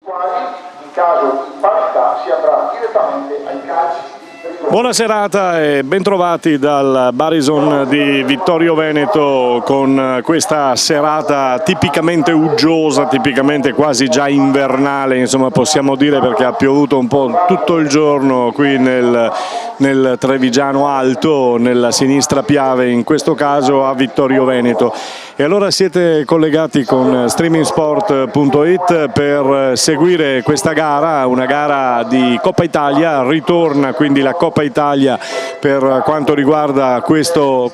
quali in caso di parità si andrà direttamente ai calci. Buona serata e bentrovati dal Barison di Vittorio Veneto con questa serata tipicamente uggiosa, tipicamente quasi già invernale, insomma possiamo dire, perché ha piovuto un po' tutto il giorno qui nel Trevigiano Alto, nella sinistra Piave, in questo caso a Vittorio Veneto. E allora siete collegati con streamingsport.it per seguire questa gara, una gara di Coppa Italia. Ritorna quindi la Coppa Italia per quanto riguarda questo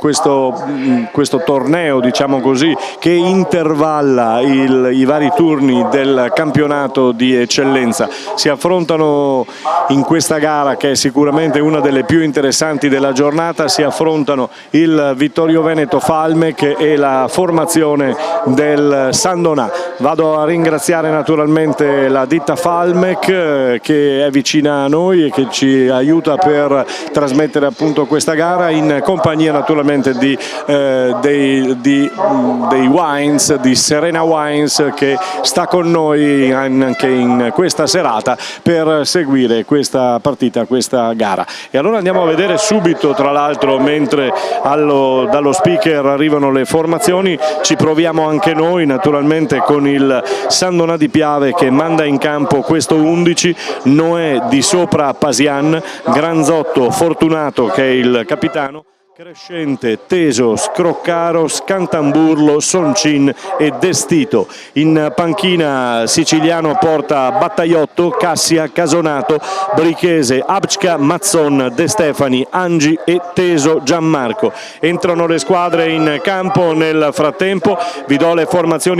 torneo, diciamo così, che intervalla i vari turni del campionato di eccellenza. Si affrontano in questa gara, che è sicuramente una delle più interessanti della giornata, si affrontano il Vittorio Veneto Falmec e la formazione del Sandonà. Vado a ringraziare naturalmente la ditta Falmec che è vicina a noi e che ci aiuta per trasmettere appunto questa gara, in compagnia naturalmente dei Wines, di Serena Wines, che sta con noi anche in questa serata per seguire questa partita, questa gara. E allora andiamo a vedere subito, tra l'altro, mentre dallo speaker arrivano le formazioni, ci proviamo anche noi naturalmente con il Sandonà di Piave che manda in campo questo 11, Noè di Sopra Pasian, Granzotto Fortunato che è il capitano, Crescente, Teso, Scroccaro, Scantamburlo, Soncin e Destito. In panchina Siciliano porta Battaiotto, Cassia, Casonato, Brichese, Abcca, Mazzon, De Stefani, Angi e Teso Gianmarco. Entrano le squadre in campo. Nel frattempo vi do le formazioni.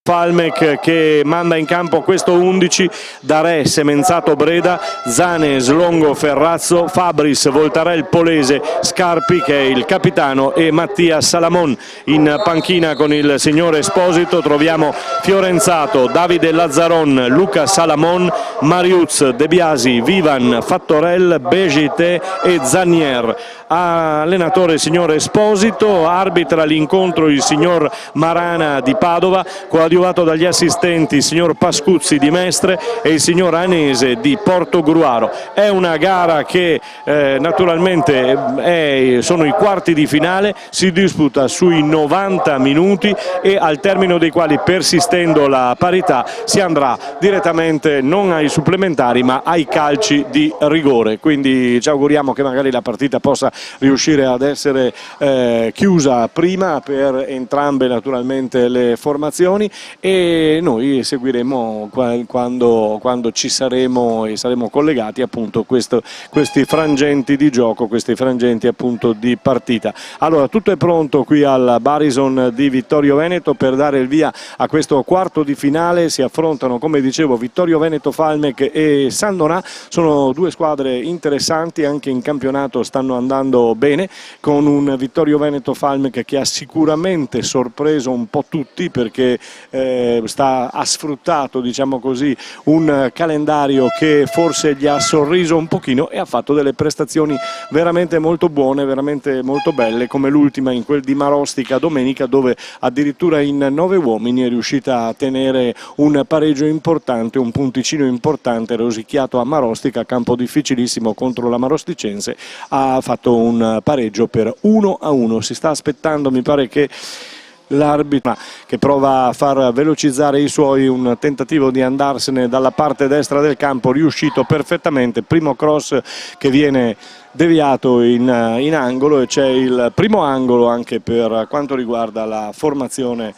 Falmec che manda in campo questo 11: Darè, Semenzato Breda, Zane, Slongo Ferrazzo, Fabris, Voltarel Polese, Scarpi che è il capitano e Mattia Salamon. In panchina con il signor Esposito troviamo Fiorenzato, Davide Lazzaron, Luca Salamon, Mariuz, De Biasi, Vivan, Fattorel, Begite e Zanier. Allenatore il signor Esposito, arbitra l'incontro il signor Marana di Padova, coadiuvato dagli assistenti il signor Pascuzzi di Mestre e il signor Anese di Portogruaro. È una gara che naturalmente sono i quarti di finale, si disputa sui 90 minuti e al termine dei quali, persistendo la parità, si andrà direttamente non ai supplementari ma ai calci di rigore. Quindi ci auguriamo che magari la partita possa riuscire ad essere chiusa prima per entrambe naturalmente le formazioni, e noi seguiremo quando ci saremo e saremo collegati appunto questi frangenti di gioco, questi frangenti appunto di partita. Allora tutto è pronto qui al Barison di Vittorio Veneto per dare il via a questo quarto di finale. Si affrontano, come dicevo, Vittorio Veneto Falmec e Sandonà. Sono due squadre interessanti, anche in campionato stanno andando bene, con un Vittorio Veneto Falmec che ha sicuramente sorpreso un po' tutti, perché ha sfruttato, diciamo così, un calendario che forse gli ha sorriso un pochino e ha fatto delle prestazioni veramente molto buone, veramente molto belle, come l'ultima in quel di Marostica domenica, dove addirittura in 9 uomini è riuscita a tenere un pareggio importante, un punticino importante, rosicchiato a Marostica, campo difficilissimo contro la Marosticense. Ha fatto un pareggio per 1-1. Si sta aspettando, mi pare che l'arbitro, che prova a far velocizzare i suoi, un tentativo di andarsene dalla parte destra del campo, riuscito perfettamente. Primo cross che viene deviato in angolo, e c'è il primo angolo anche per quanto riguarda la formazione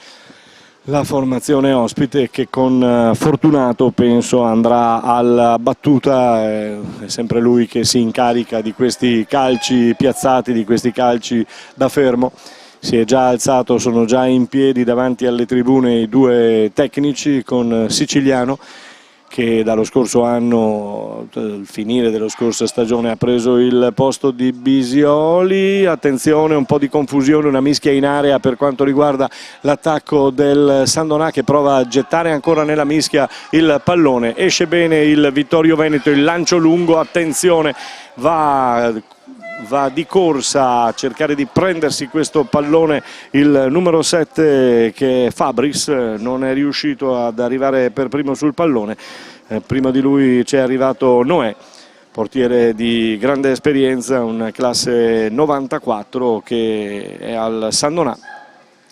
ospite, che con Fortunato penso andrà alla battuta. È sempre lui che si incarica di questi calci piazzati, di questi calci da fermo. Si è già alzato, sono già in piedi davanti alle tribune i due tecnici, con Siciliano che dallo scorso anno, al finire dello scorsa stagione, ha preso il posto di Bisioli. Attenzione, un po' di confusione, una mischia in area per quanto riguarda l'attacco del Sandonà, che prova a gettare ancora nella mischia il pallone. Esce bene il Vittorio Veneto, il lancio lungo, attenzione, va va di corsa a cercare di prendersi questo pallone il numero 7 che è Fabris, non è riuscito ad arrivare per primo sul pallone, prima di lui c'è arrivato Noè, portiere di grande esperienza, un classe 94 che è al San Donà.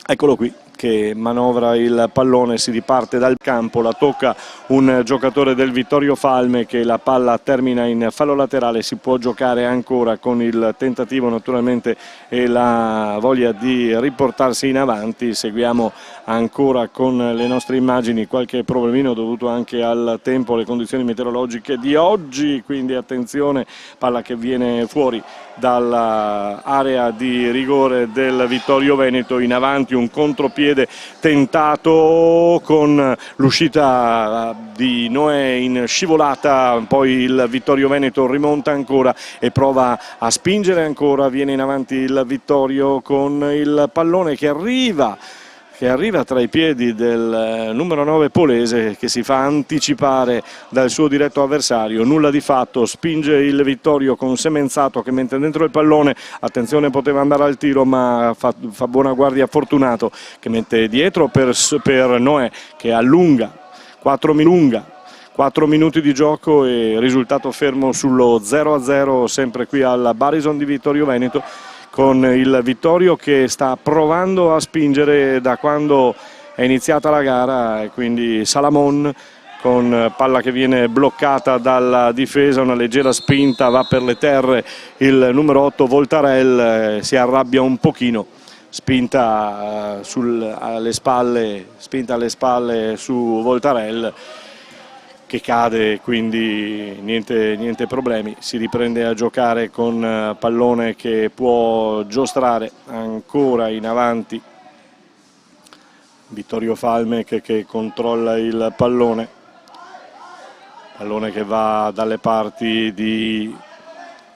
Eccolo qui che manovra il pallone, si riparte dal campo, la tocca un giocatore del Vittorio Falme che la palla termina in fallo laterale, si può giocare ancora con il tentativo naturalmente e la voglia di riportarsi in avanti. Seguiamo ancora con le nostre immagini qualche problemino dovuto anche al tempo, alle condizioni meteorologiche di oggi, quindi attenzione, palla che viene fuori dall'area di rigore del Vittorio Veneto, in avanti un contropiede tentato con l'uscita di Noè in scivolata, poi il Vittorio Veneto rimonta ancora e prova a spingere ancora, viene in avanti il Vittorio con il pallone che arriva tra i piedi del numero 9 Polese, che si fa anticipare dal suo diretto avversario. Nulla di fatto, spinge il Vittorio con Semenzato che mette dentro il pallone, attenzione, poteva andare al tiro ma fa buona guardia Fortunato che mette dietro per Noè che allunga 4 minuti di gioco e risultato fermo sullo 0-0 sempre qui al Barison di Vittorio Veneto, con il Vittorio che sta provando a spingere da quando è iniziata la gara, e quindi Salamon con palla che viene bloccata dalla difesa, una leggera spinta, va per le terre il numero 8 Voltarel, si arrabbia un pochino, spinta alle spalle su Voltarel che cade, quindi niente problemi, si riprende a giocare con pallone che può giostrare ancora in avanti. Vittorio Falme che controlla il pallone che va dalle parti di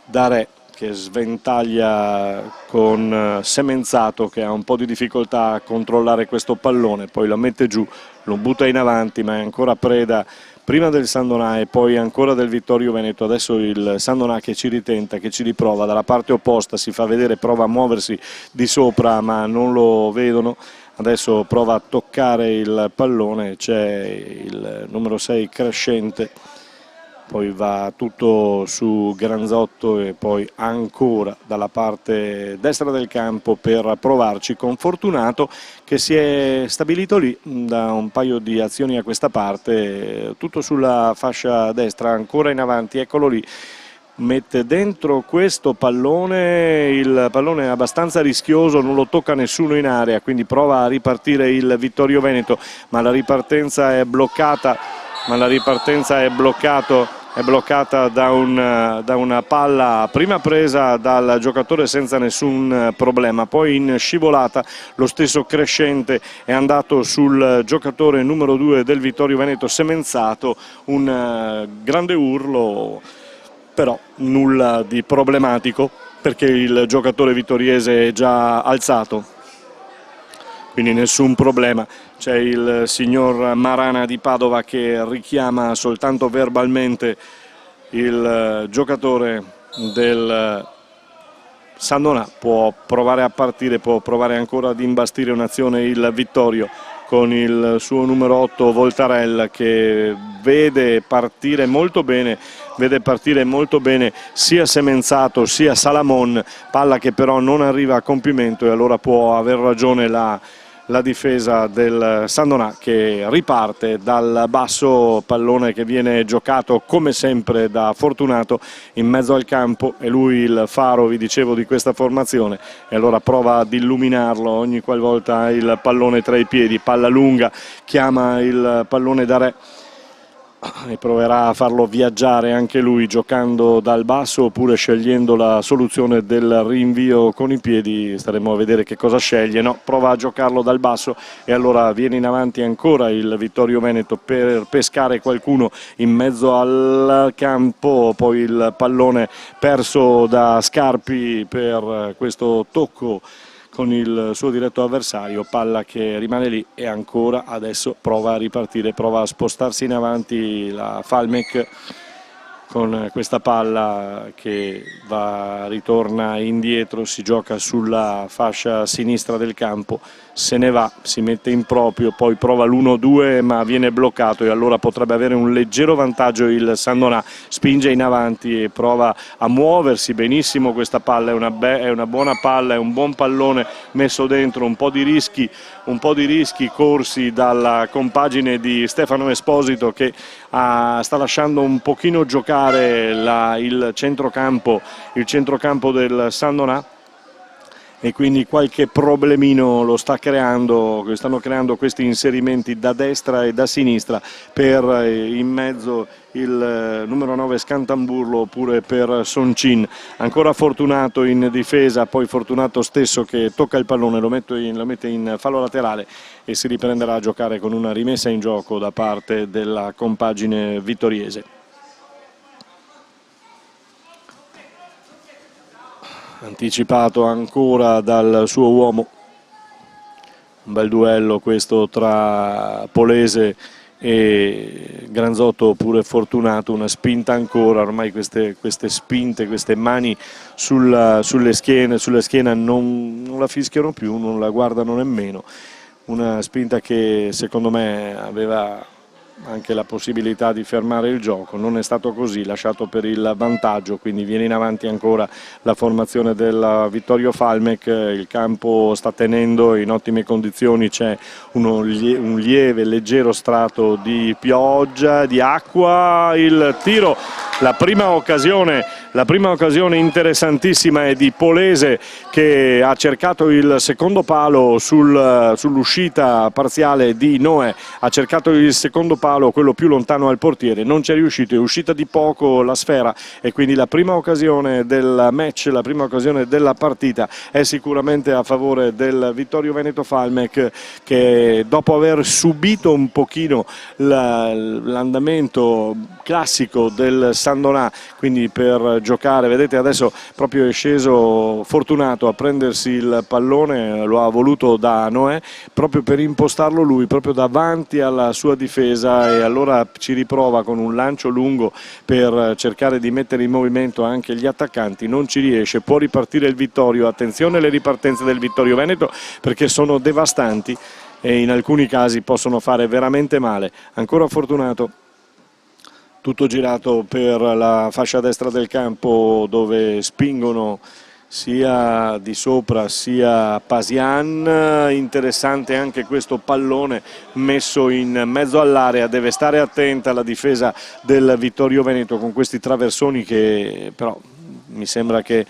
Dare, che sventaglia con Semenzato che ha un po' di difficoltà a controllare questo pallone, poi lo mette giù, lo butta in avanti, ma è ancora preda prima del San Donà e poi ancora del Vittorio Veneto. Adesso il San Donà che ci ritenta, che ci riprova dalla parte opposta, si fa vedere, prova a muoversi di sopra ma non lo vedono. Adesso prova a toccare il pallone, c'è il numero 6 Crescente, poi va tutto su Granzotto e poi ancora dalla parte destra del campo per provarci con Fortunato che si è stabilito lì da un paio di azioni a questa parte, tutto sulla fascia destra, ancora in avanti, eccolo lì, mette dentro questo pallone, il pallone è abbastanza rischioso, non lo tocca nessuno in area, quindi prova a ripartire il Vittorio Veneto, ma la ripartenza è bloccata. È bloccata da una palla prima presa dal giocatore senza nessun problema, poi in scivolata lo stesso Crescente è andato sul giocatore numero 2 del Vittorio Veneto Semenzato, un grande urlo, però nulla di problematico perché il giocatore vittoriese è già alzato. Quindi nessun problema, c'è il signor Marana di Padova che richiama soltanto verbalmente il giocatore del San Donà, può provare a partire, può provare ancora ad imbastire un'azione il Vittorio con il suo numero 8 Voltarel che vede partire molto bene sia Semenzato sia Salamon, palla che però non arriva a compimento e allora può aver ragione la difesa del San Donà che riparte dal basso, pallone che viene giocato come sempre da Fortunato in mezzo al campo, è lui il faro, vi dicevo, di questa formazione, e allora prova ad illuminarlo ogni qualvolta ha il pallone tra i piedi, palla lunga, chiama il pallone da Re e proverà a farlo viaggiare anche lui giocando dal basso oppure scegliendo la soluzione del rinvio con i piedi, staremo a vedere che cosa sceglie. No, prova a giocarlo dal basso e allora viene in avanti ancora il Vittorio Veneto per pescare qualcuno in mezzo al campo, poi il pallone perso da Scarpi per questo tocco con il suo diretto avversario, palla che rimane lì e ancora adesso prova a ripartire, prova a spostarsi in avanti la Falmec con questa palla che ritorna indietro, si gioca sulla fascia sinistra del campo, se ne va, si mette in proprio, poi prova l'1-2 ma viene bloccato e allora potrebbe avere un leggero vantaggio il San-Donà. Spinge in avanti e prova a muoversi benissimo questa palla, è una buona palla, è un buon pallone messo dentro, un po' di rischi corsi dalla compagine di Stefano Esposito che sta lasciando un pochino giocare il centrocampo del San-Donà, e quindi qualche problemino lo stanno creando questi inserimenti da destra e da sinistra per in mezzo il numero 9 Scantamburlo oppure per Soncin. Ancora Fortunato in difesa, poi Fortunato stesso che tocca il pallone, lo mette in fallo laterale e si riprenderà a giocare con una rimessa in gioco da parte della compagine vittoriese. Anticipato ancora dal suo uomo, un bel duello questo tra Polese e Granzotto oppure Fortunato, una spinta ancora, ormai queste spinte, queste mani sulle schiena non la fischiano più, non la guardano nemmeno, una spinta che secondo me aveva anche la possibilità di fermare il gioco, non è stato così, lasciato per il vantaggio, quindi viene in avanti ancora la formazione del Vittorio Falmec. Il campo sta tenendo in ottime condizioni, c'è un leggero strato di pioggia, di acqua, il tiro, la prima occasione interessantissima è di Polese che ha cercato il secondo palo sull'uscita parziale di Noè, ha cercato il secondo palo, quello più lontano al portiere, non ci è riuscito, è uscita di poco la sfera e quindi la prima occasione del match, la prima occasione della partita è sicuramente a favore del Vittorio Veneto Falmec, che dopo aver subito un pochino l'andamento classico del San-Donà, quindi per giocare, vedete adesso proprio è sceso Fortunato a prendersi il pallone, lo ha voluto da Noè proprio per impostarlo lui, proprio davanti alla sua difesa, e allora ci riprova con un lancio lungo per cercare di mettere in movimento anche gli attaccanti, non ci riesce, può ripartire il Vittorio, attenzione alle ripartenze del Vittorio Veneto perché sono devastanti e in alcuni casi possono fare veramente male. Ancora Fortunato, tutto girato per la fascia destra del campo dove spingono sia di sopra sia Pasian. Interessante anche questo pallone messo in mezzo all'area, deve stare attenta la difesa del Vittorio Veneto con questi traversoni che però mi sembra che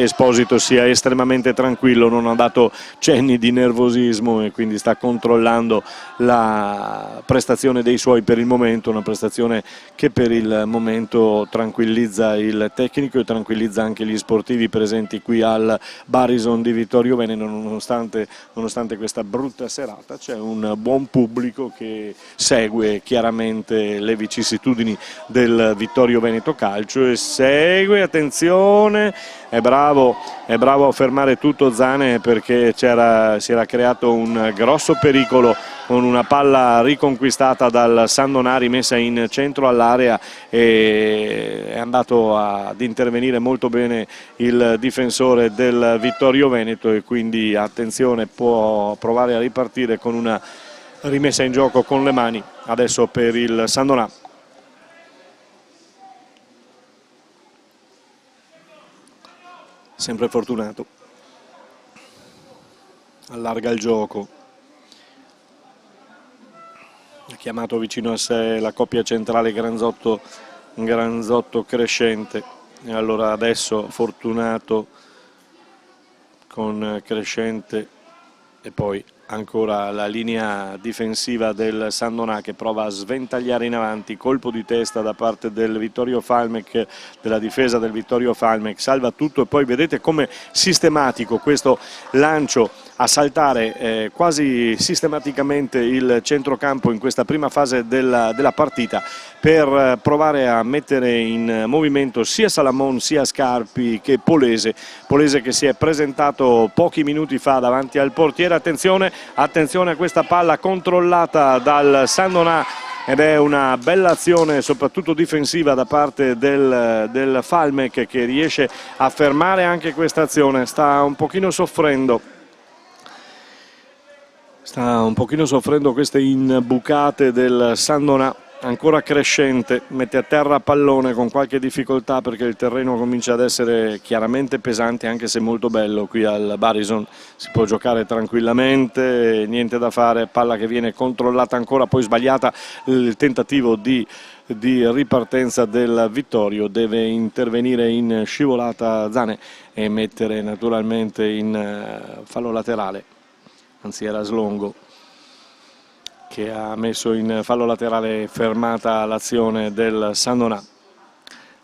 Esposito sia estremamente tranquillo, non ha dato cenni di nervosismo e quindi sta controllando la prestazione dei suoi per il momento, una prestazione che per il momento tranquillizza il tecnico e tranquillizza anche gli sportivi presenti qui al Barison di Vittorio Veneto. Nonostante questa brutta serata c'è un buon pubblico che segue chiaramente le vicissitudini del Vittorio Veneto Calcio e segue, attenzione, è bravo a fermare tutto Zane perché si era creato un grosso pericolo con una palla riconquistata dal San-Donà rimessa in centro all'area, e è andato ad intervenire molto bene il difensore del Vittorio Veneto e quindi attenzione, può provare a ripartire con una rimessa in gioco con le mani adesso per il San-Donà. Sempre Fortunato, allarga il gioco, ha chiamato vicino a sé la coppia centrale Granzotto Crescente, e allora adesso Fortunato con Crescente e poi ancora la linea difensiva del San-Donà che prova a sventagliare in avanti, colpo di testa da parte del Vittorio Falmec, della difesa del Vittorio Falmec, salva tutto e poi vedete come sistematico questo lancio a saltare quasi sistematicamente il centrocampo in questa prima fase della partita per provare a mettere in movimento sia Salamon sia Scarpi che Polese che si è presentato pochi minuti fa davanti al portiere. Attenzione a questa palla controllata dal San-Donà ed è una bella azione soprattutto difensiva da parte del Falmec, che riesce a fermare anche questa azione. Sta un pochino soffrendo queste imbucate del San Donà, ancora crescente, mette a terra pallone con qualche difficoltà perché il terreno comincia ad essere chiaramente pesante, anche se molto bello. Qui al Barison si può giocare tranquillamente, niente da fare, palla che viene controllata ancora, poi sbagliata il tentativo di ripartenza del Vittorio, deve intervenire in scivolata Zane e mettere naturalmente in fallo laterale, anzi era Slongo che ha messo in fallo laterale, fermata l'azione del San Donà.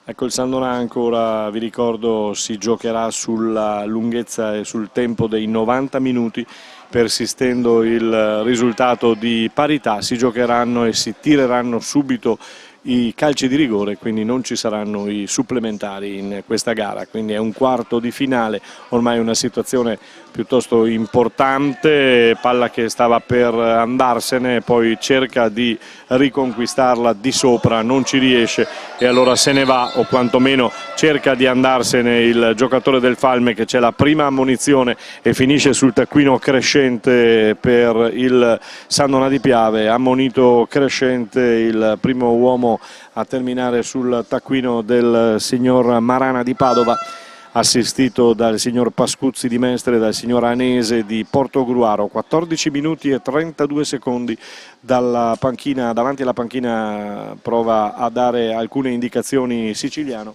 Ecco, il San Donà ancora, vi ricordo, si giocherà sulla lunghezza e sul tempo dei 90 minuti, persistendo il risultato di parità si giocheranno e si tireranno subito i calci di rigore, quindi non ci saranno i supplementari in questa gara, quindi è un quarto di finale, ormai una situazione piuttosto importante, palla che stava per andarsene, poi cerca di riconquistarla di sopra, non ci riesce e allora se ne va, o quantomeno cerca di andarsene il giocatore del Falme, che c'è la prima ammonizione e finisce sul taccuino crescente per il San Donà di Piave. Ammonito crescente, il primo uomo a terminare sul taccuino del signor Marana di Padova, assistito dal signor Pascuzzi di Mestre e dal signor Anese di Portogruaro. 14 minuti e 32 secondi dalla panchina, davanti alla panchina prova a dare alcune indicazioni Siciliano,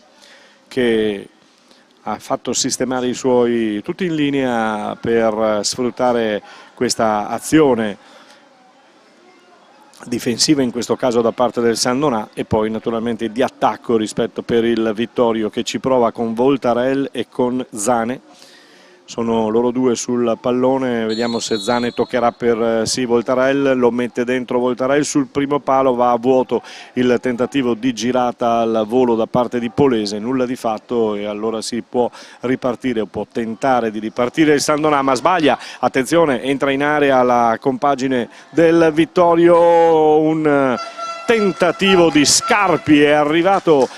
che ha fatto sistemare i suoi tutti in linea per sfruttare questa azione difensiva, in questo caso da parte del San Donà, e poi naturalmente di attacco rispetto per il Vittorio, che ci prova con Voltarel e con Zane. Sono loro due sul pallone, vediamo se Zane toccherà per sì Voltarel, lo mette dentro Voltarel sul primo palo, va a vuoto il tentativo di girata al volo da parte di Polese, nulla di fatto, e allora si può ripartire, o può tentare di ripartire il San Donà, ma sbaglia. Attenzione, entra in area la compagine del Vittorio, un tentativo di Scarpi, è arrivato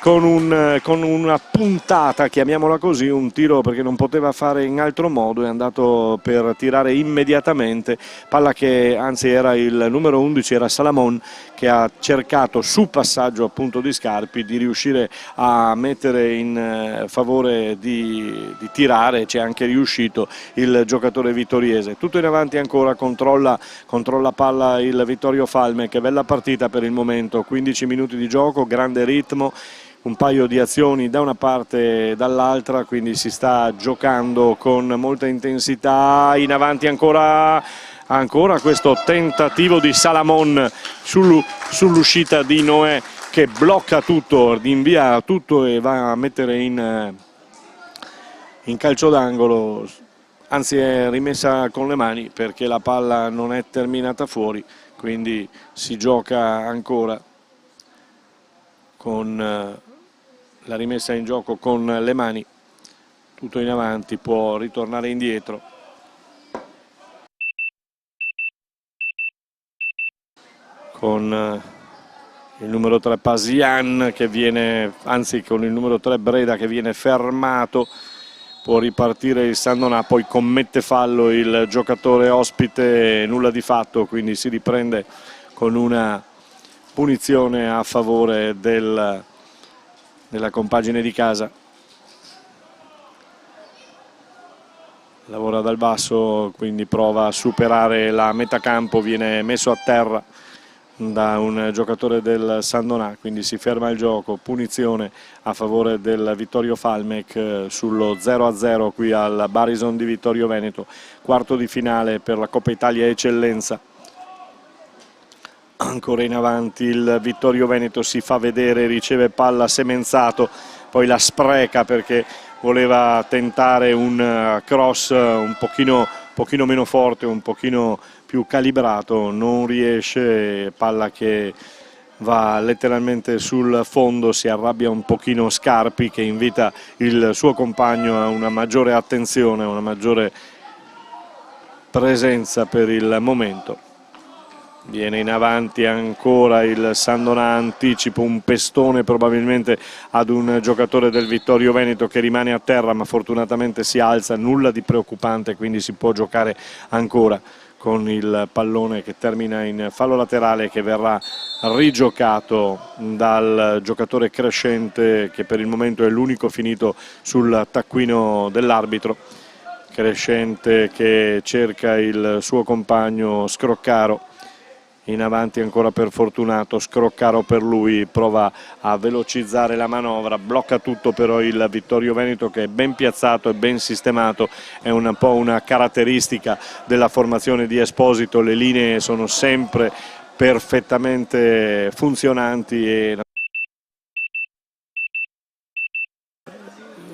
con una puntata, chiamiamola così, un tiro perché non poteva fare in altro modo, è andato per tirare immediatamente, palla che anzi era il numero 11, era Salamon, che ha cercato su passaggio appunto di Scarpi di riuscire a mettere in favore di tirare, c'è anche riuscito il giocatore vittoriese. Tutto in avanti ancora, controlla palla il Vittorio Falme, che bella partita per il momento, 15 minuti di gioco, grande ritmo, un paio di azioni da una parte e dall'altra, quindi si sta giocando con molta intensità. In avanti ancora questo tentativo di Salamon sull'uscita di Noè, che blocca tutto, invia tutto e va a mettere in calcio d'angolo, anzi è rimessa con le mani perché la palla non è terminata fuori, quindi si gioca ancora con la rimessa in gioco con le mani. Tutto in avanti, può ritornare indietro. Con il numero 3 Pasian che viene, anzi con il numero 3 Breda che viene fermato, può ripartire il San Donà, poi commette fallo il giocatore ospite, nulla di fatto, quindi si riprende con una punizione a favore della compagine di casa. Lavora dal basso, quindi prova a superare la metà campo, viene messo a terra da un giocatore del San Donà, quindi si ferma il gioco, punizione a favore del Vittorio Falmec sullo 0-0 qui al Barison di Vittorio Veneto, quarto di finale per la Coppa Italia Eccellenza. Ancora in avanti il Vittorio Veneto, si fa vedere, riceve palla Semenzato, poi la spreca perché voleva tentare un cross un pochino meno forte, un pochino più calibrato, non riesce, palla che va letteralmente sul fondo, si arrabbia un pochino Scarpi, che invita il suo compagno a una maggiore attenzione, a una maggiore presenza per il momento. Viene in avanti ancora il Sandonà, anticipo, un pestone probabilmente ad un giocatore del Vittorio Veneto che rimane a terra, ma fortunatamente si alza, nulla di preoccupante, quindi si può giocare ancora con il pallone che termina in fallo laterale, che verrà rigiocato dal giocatore Crescente, che per il momento è l'unico finito sul taccuino dell'arbitro. Crescente che cerca il suo compagno Scroccaro. In avanti ancora per Fortunato, Scroccaro per lui, prova a velocizzare la manovra, blocca tutto però il Vittorio Veneto, che è ben piazzato e ben sistemato. È un po' una caratteristica della formazione di Esposito, le linee sono sempre perfettamente funzionanti e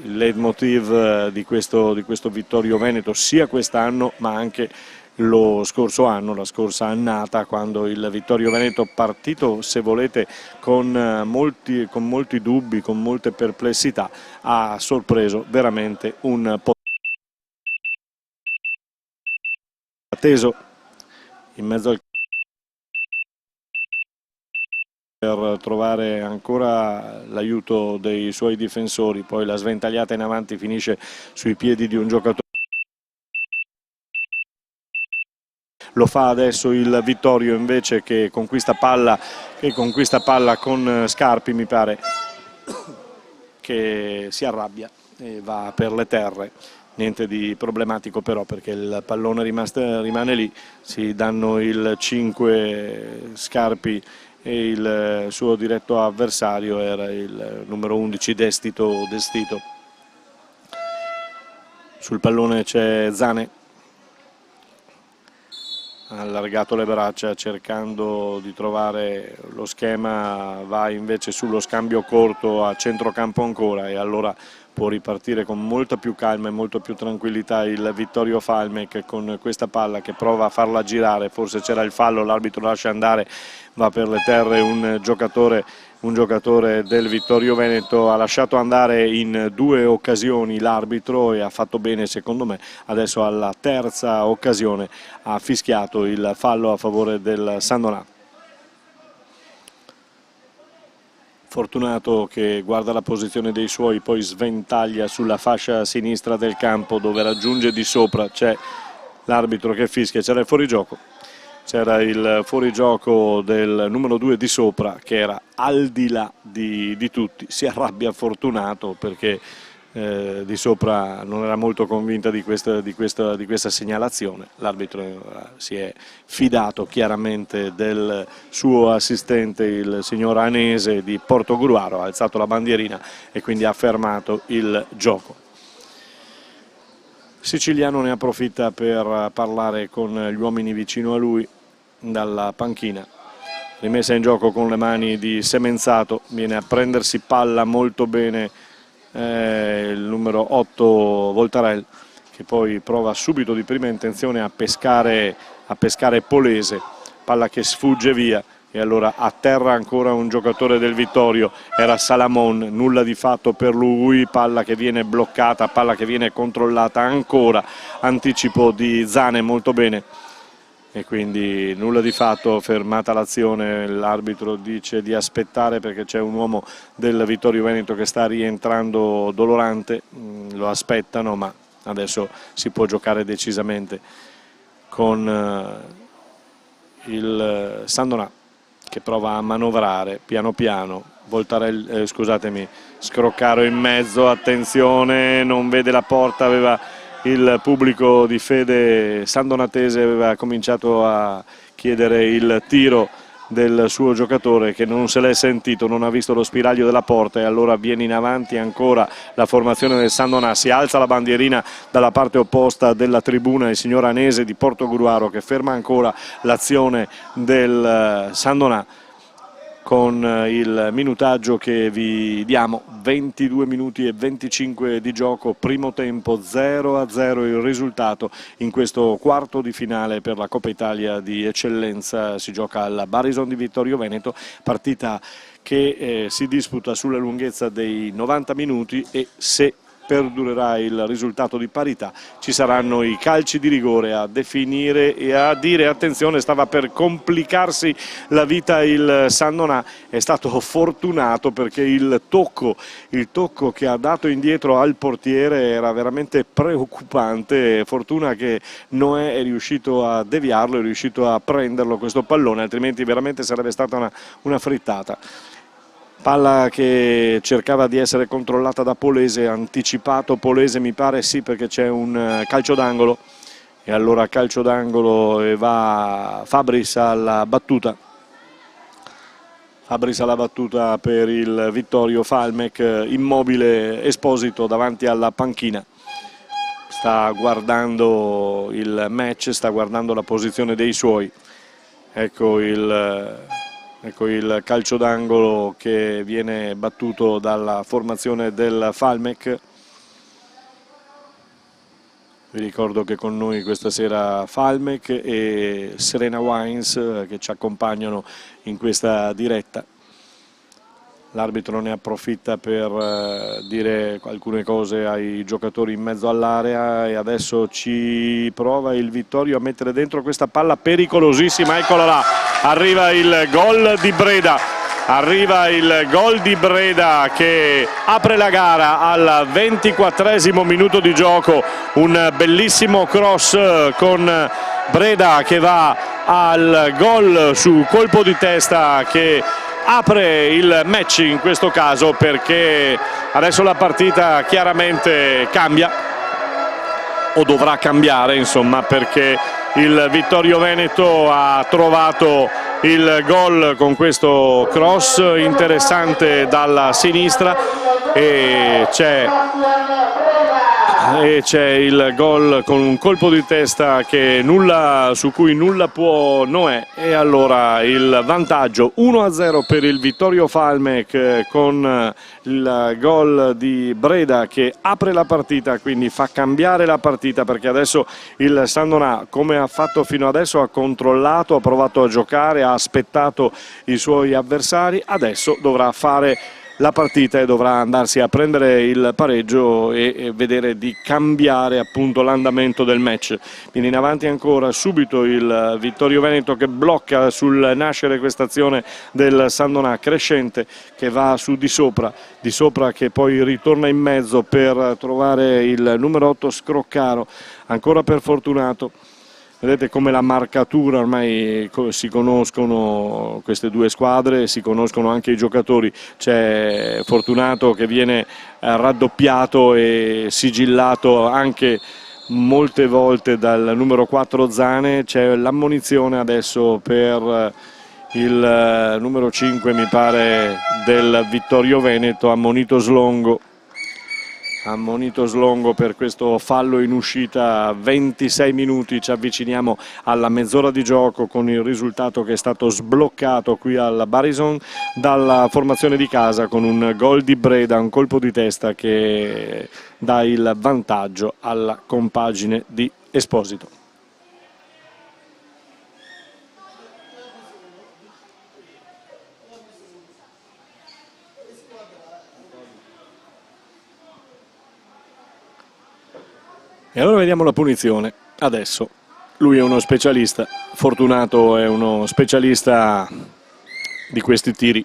il leitmotiv di questo Vittorio Veneto sia quest'anno ma anche lo scorso anno, la scorsa annata, quando il Vittorio Veneto, partito se volete con molti dubbi, con molte perplessità, ha sorpreso veramente un po' atteso in mezzo al per trovare ancora l'aiuto dei suoi difensori, poi la sventagliata in avanti finisce sui piedi di un giocatore. Lo fa adesso il Vittorio invece, che conquista palla con Scarpi, mi pare, che si arrabbia e va per le terre. Niente di problematico però, perché il pallone rimane lì, si danno il 5 Scarpi e il suo diretto avversario era il numero 11 Destito. Sul pallone c'è Zane, ha allargato le braccia cercando di trovare lo schema, va invece sullo scambio corto a centrocampo ancora, e allora può ripartire con molta più calma e molto più tranquillità il Vittorio Falmec con questa palla che prova a farla girare. Forse c'era il fallo, l'arbitro lascia andare, va per le terre un giocatore del Vittorio Veneto. Ha lasciato andare in 2 occasioni l'arbitro e ha fatto bene secondo me. Adesso alla terza occasione ha fischiato il fallo a favore del Sandonà. Fortunato che guarda la posizione dei suoi, poi sventaglia sulla fascia sinistra del campo dove raggiunge di sopra, c'è l'arbitro che fischia, c'era il fuorigioco. C'era il fuorigioco del numero 2 di sopra, che era al di là di tutti. Si arrabbia Fortunato perché di sopra non era molto convinta di questa segnalazione. L'arbitro si è fidato chiaramente del suo assistente, il signor Anese di Portogruaro, ha alzato la bandierina e quindi ha fermato il gioco. Siciliano ne approfitta per parlare con gli uomini vicino a lui dalla panchina. Rimessa in gioco con le mani di Semenzato, viene a prendersi palla molto bene il numero 8 Voltarel, che poi prova subito di prima intenzione a pescare Polese, palla che sfugge via e allora a terra ancora un giocatore del Vittorio, era Salamon, nulla di fatto per lui, palla che viene bloccata, palla che viene controllata ancora, anticipo di Zane molto bene. E quindi nulla di fatto, fermata l'azione, l'arbitro dice di aspettare perché c'è un uomo del Vittorio Veneto che sta rientrando dolorante, lo aspettano, ma adesso si può giocare decisamente con il Sandonà che prova a manovrare piano piano. Scroccaro in mezzo, attenzione, non vede la porta, aveva il pubblico di fede sandonatese, aveva cominciato a chiedere il tiro del suo giocatore che non se l'è sentito, non ha visto lo spiraglio della porta, e allora viene in avanti ancora la formazione del Sandonà. Si alza la bandierina dalla parte opposta della tribuna, il signor Anese di Portogruaro che ferma ancora l'azione del Sandonà con il minutaggio che vi diamo, 22 minuti e 25 di gioco, primo tempo 0-0 il risultato in questo quarto di finale per la Coppa Italia di eccellenza. Si gioca al Barison di Vittorio Veneto, partita che si disputa sulla lunghezza dei 90 minuti e se perdurerà il risultato di parità, ci saranno i calci di rigore a definire e a dire attenzione, stava per complicarsi la vita il San Donà. È stato fortunato perché il tocco che ha dato indietro al portiere era veramente preoccupante. Fortuna che Noè è riuscito a deviarlo, è riuscito a prenderlo questo pallone, altrimenti veramente sarebbe stata una frittata. Palla che cercava di essere controllata da Polese, anticipato Polese mi pare, sì, perché c'è un calcio d'angolo e allora calcio d'angolo e va Fabris alla battuta. Fabris alla battuta per il Vittorio Falmec, immobile Esposito davanti alla panchina. Sta guardando il match, sta guardando la posizione dei suoi. Ecco il calcio d'angolo che viene battuto dalla formazione del Falmec. Vi ricordo che con noi questa sera Falmec e Serena Wines che ci accompagnano in questa diretta. L'arbitro ne approfitta per dire alcune cose ai giocatori in mezzo all'area e adesso ci prova il Vittorio a mettere dentro questa palla pericolosissima. Eccola là, arriva il gol di Breda. Arriva il gol di Breda che apre la gara al 24esimo minuto di gioco, un bellissimo cross con Breda che va al gol su colpo di testa che apre il match in questo caso, perché adesso la partita chiaramente cambia o dovrà cambiare, insomma, perché il Vittorio Veneto ha trovato il gol con questo cross interessante dalla sinistra e c'è il gol con un colpo di testa su cui nulla può Noè, e allora il vantaggio 1-0 per il Vittorio Falmec con il gol di Breda che apre la partita, quindi fa cambiare la partita, perché adesso il San Donà, come ha fatto fino adesso, ha controllato, ha provato a giocare, ha aspettato i suoi avversari, adesso dovrà fare la partita e dovrà andarsi a prendere il pareggio e vedere di cambiare appunto l'andamento del match. Viene in avanti ancora subito il Vittorio Veneto che blocca sul nascere questa azione del San Donà, Crescente che va su Di Sopra che poi ritorna in mezzo per trovare il numero 8 Scroccaro, ancora per Fortunato. Vedete come la marcatura, ormai si conoscono queste due squadre, si conoscono anche i giocatori. C'è Fortunato che viene raddoppiato e sigillato anche molte volte dal numero 4 Zane. C'è l'ammonizione adesso per il numero 5 mi pare del Vittorio Veneto, ammonito Slongo per questo fallo in uscita. 26 minuti, ci avviciniamo alla mezz'ora di gioco con il risultato che è stato sbloccato qui al Barison dalla formazione di casa con un gol di Breda, un colpo di testa che dà il vantaggio alla compagine di Esposito. E allora vediamo la punizione. Adesso lui è uno specialista, Fortunato è uno specialista di questi tiri,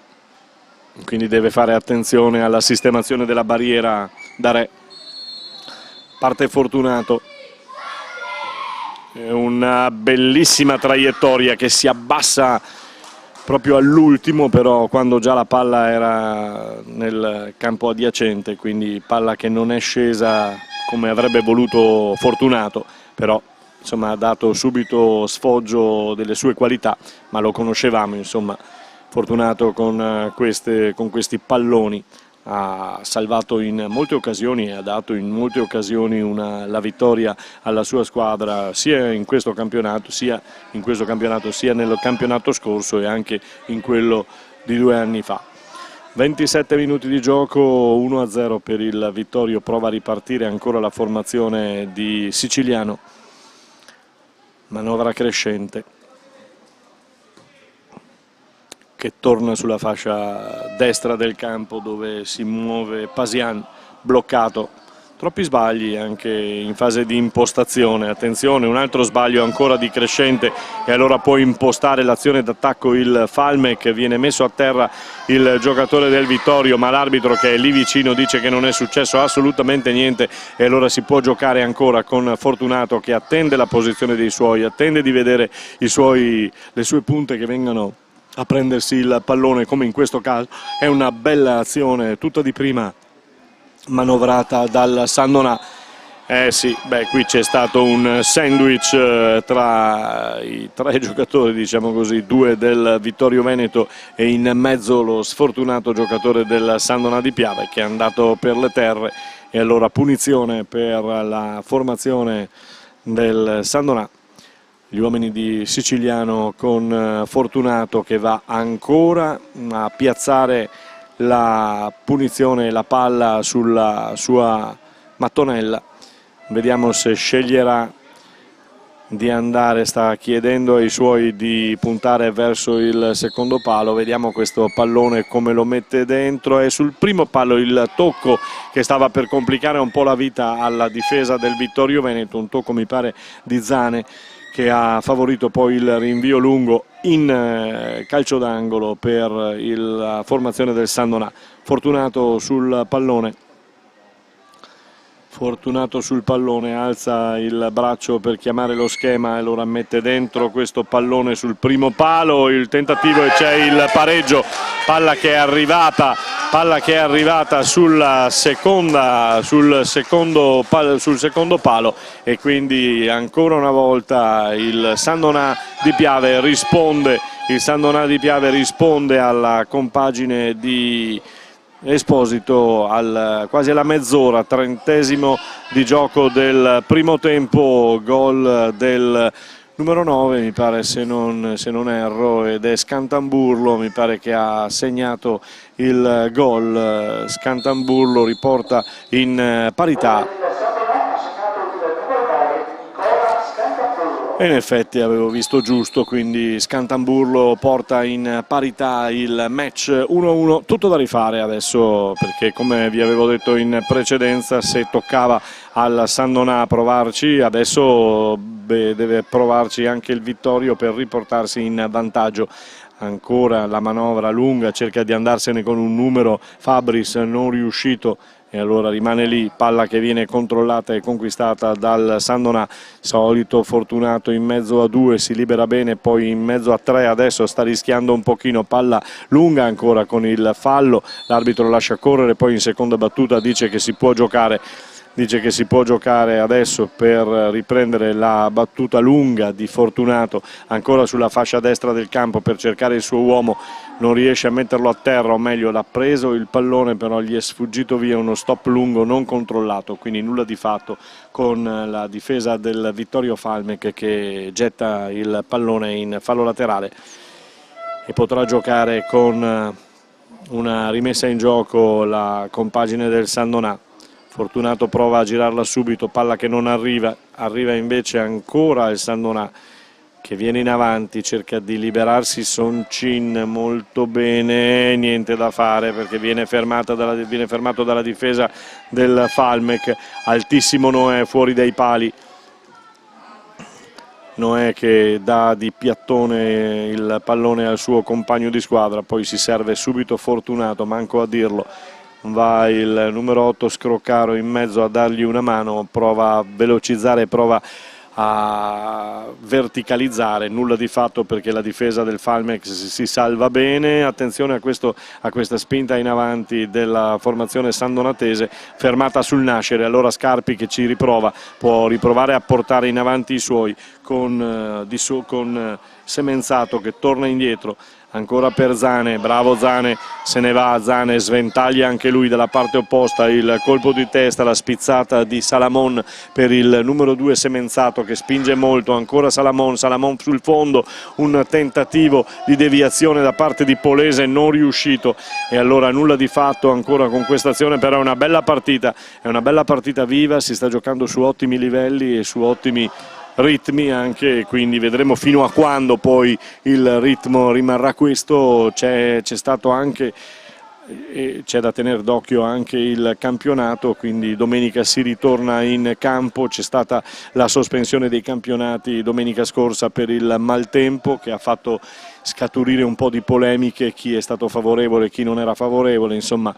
quindi deve fare attenzione alla sistemazione della barriera da Re. Parte Fortunato, è una bellissima traiettoria che si abbassa proprio all'ultimo, però quando già la palla era nel campo adiacente, quindi palla che non è scesa come avrebbe voluto Fortunato, però insomma ha dato subito sfoggio delle sue qualità, ma lo conoscevamo, insomma. Fortunato con questi palloni ha salvato in molte occasioni e ha dato in molte occasioni la vittoria alla sua squadra, sia in questo campionato sia nel campionato scorso e anche in quello di 2 anni fa. 27 minuti di gioco, 1-0 per il Vittorio, prova a ripartire ancora la formazione di Siciliano, manovra Crescente che torna sulla fascia destra del campo dove si muove Pasian, bloccato troppi sbagli anche in fase di impostazione. Attenzione, un altro sbaglio ancora di Crescente e allora può impostare l'azione d'attacco il Falmec, viene messo a terra il giocatore del Vittorio, ma l'arbitro che è lì vicino dice che non è successo assolutamente niente e allora si può giocare ancora con Fortunato che attende la posizione dei suoi, attende di vedere le sue punte che vengano a prendersi il pallone, come in questo caso. È una bella azione tutta di prima manovrata dal Sandonà. Sì, qui c'è stato un sandwich tra i tre giocatori, diciamo così, due del Vittorio Veneto e in mezzo lo sfortunato giocatore del Sandonà di Piave che è andato per le terre e allora punizione per la formazione del Sandonà. Gli uomini di Siciliano con Fortunato che va ancora a piazzare la punizione, la palla sulla sua mattonella. Vediamo se sceglierà di andare, sta chiedendo ai suoi di puntare verso il secondo palo. Vediamo questo pallone come lo mette dentro, è sul primo palo il tocco che stava per complicare un po' la vita alla difesa del Vittorio Veneto, un tocco mi pare di Zane che ha favorito poi il rinvio lungo in calcio d'angolo per la formazione del Sandonà. Fortunato sul pallone. Fortunato sul pallone, alza il braccio per chiamare lo schema e allora mette dentro questo pallone sul primo palo, il tentativo e c'è il pareggio, palla che è arrivata sul secondo palo e quindi ancora una volta il Sandonà di Piave risponde, alla compagine di Esposito quasi alla mezz'ora, 30° di gioco del primo tempo, gol del numero 9 mi pare se non erro ed è Scantamburlo mi pare che ha segnato il gol. Scantamburlo riporta in parità e in effetti avevo visto giusto, quindi Scantamburlo porta in parità il match 1-1, tutto da rifare adesso perché come vi avevo detto in precedenza se toccava al Sandonà provarci, adesso deve provarci anche il Vittorio per riportarsi in vantaggio. Ancora la manovra lunga, cerca di andarsene con un numero, Fabris non riuscito e allora rimane lì, palla che viene controllata e conquistata dal Sandonà. Solito Fortunato in mezzo a due, si libera bene, poi in mezzo a tre, adesso sta rischiando un pochino, palla lunga ancora con il fallo, l'arbitro lascia correre, poi in seconda battuta dice che si può giocare adesso per riprendere la battuta lunga di Fortunato, ancora sulla fascia destra del campo per cercare il suo uomo, non riesce a metterlo a terra, o meglio l'ha preso il pallone però gli è sfuggito via, uno stop lungo non controllato, quindi nulla di fatto con la difesa del Vittorio Falmec che getta il pallone in fallo laterale e potrà giocare con una rimessa in gioco la compagine del Sandonà. Fortunato prova a girarla subito, palla che non arriva invece ancora il Sandonà che viene in avanti, cerca di liberarsi Soncin molto bene, niente da fare perché viene fermato dalla difesa del Falmec, altissimo Noè fuori dai pali, Noè che dà di piattone il pallone al suo compagno di squadra, poi si serve subito Fortunato, manco a dirlo. Va il numero 8 Scroccaro in mezzo a dargli una mano, prova a velocizzare, prova a verticalizzare, nulla di fatto perché la difesa del Falmec si salva bene. Attenzione a questa spinta in avanti della formazione sandonatese, fermata sul nascere, allora Scarpi che ci riprova, può riprovare a portare in avanti i suoi con Semenzato che torna indietro, ancora per Zane, bravo Zane, se ne va, Zane sventaglia anche lui dalla parte opposta, il colpo di testa, la spizzata di Salamon per il numero 2 Semenzato che spinge molto, ancora Salamon sul fondo, un tentativo di deviazione da parte di Polese non riuscito e allora nulla di fatto ancora con questa azione, però è una bella partita viva, si sta giocando su ottimi livelli e su ottimi ritmi anche, quindi vedremo fino a quando poi il ritmo rimarrà questo. C'è stato anche e c'è da tenere d'occhio anche il campionato, quindi domenica si ritorna in campo. C'è stata la sospensione dei campionati domenica scorsa per il maltempo, che ha fatto scaturire un po' di polemiche, chi è stato favorevole e chi non era favorevole, insomma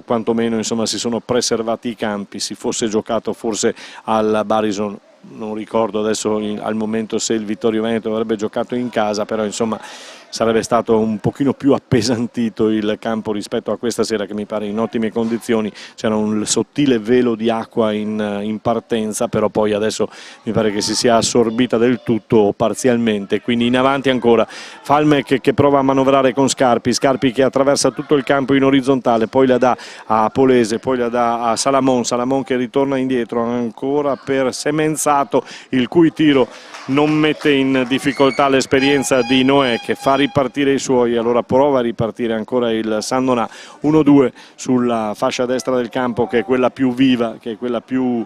quantomeno insomma, si sono preservati i campi. Si fosse giocato forse al Barison, non ricordo adesso al momento se il Vittorio Veneto avrebbe giocato in casa, però insomma sarebbe stato un pochino più appesantito il campo rispetto a questa sera, che mi pare in ottime condizioni. C'era un sottile velo di acqua in partenza, però poi adesso mi pare che si sia assorbita del tutto o parzialmente, quindi in avanti ancora Falmek che prova a manovrare con Scarpi che attraversa tutto il campo in orizzontale, poi la dà a Polese, poi la dà a Salamon che ritorna indietro ancora per Semenzato, il cui tiro non mette in difficoltà l'esperienza di Noè, che fa ripartire i suoi. Allora prova a ripartire ancora il Sandonà. 1-2 sulla fascia destra del campo, che è quella più viva, che è quella più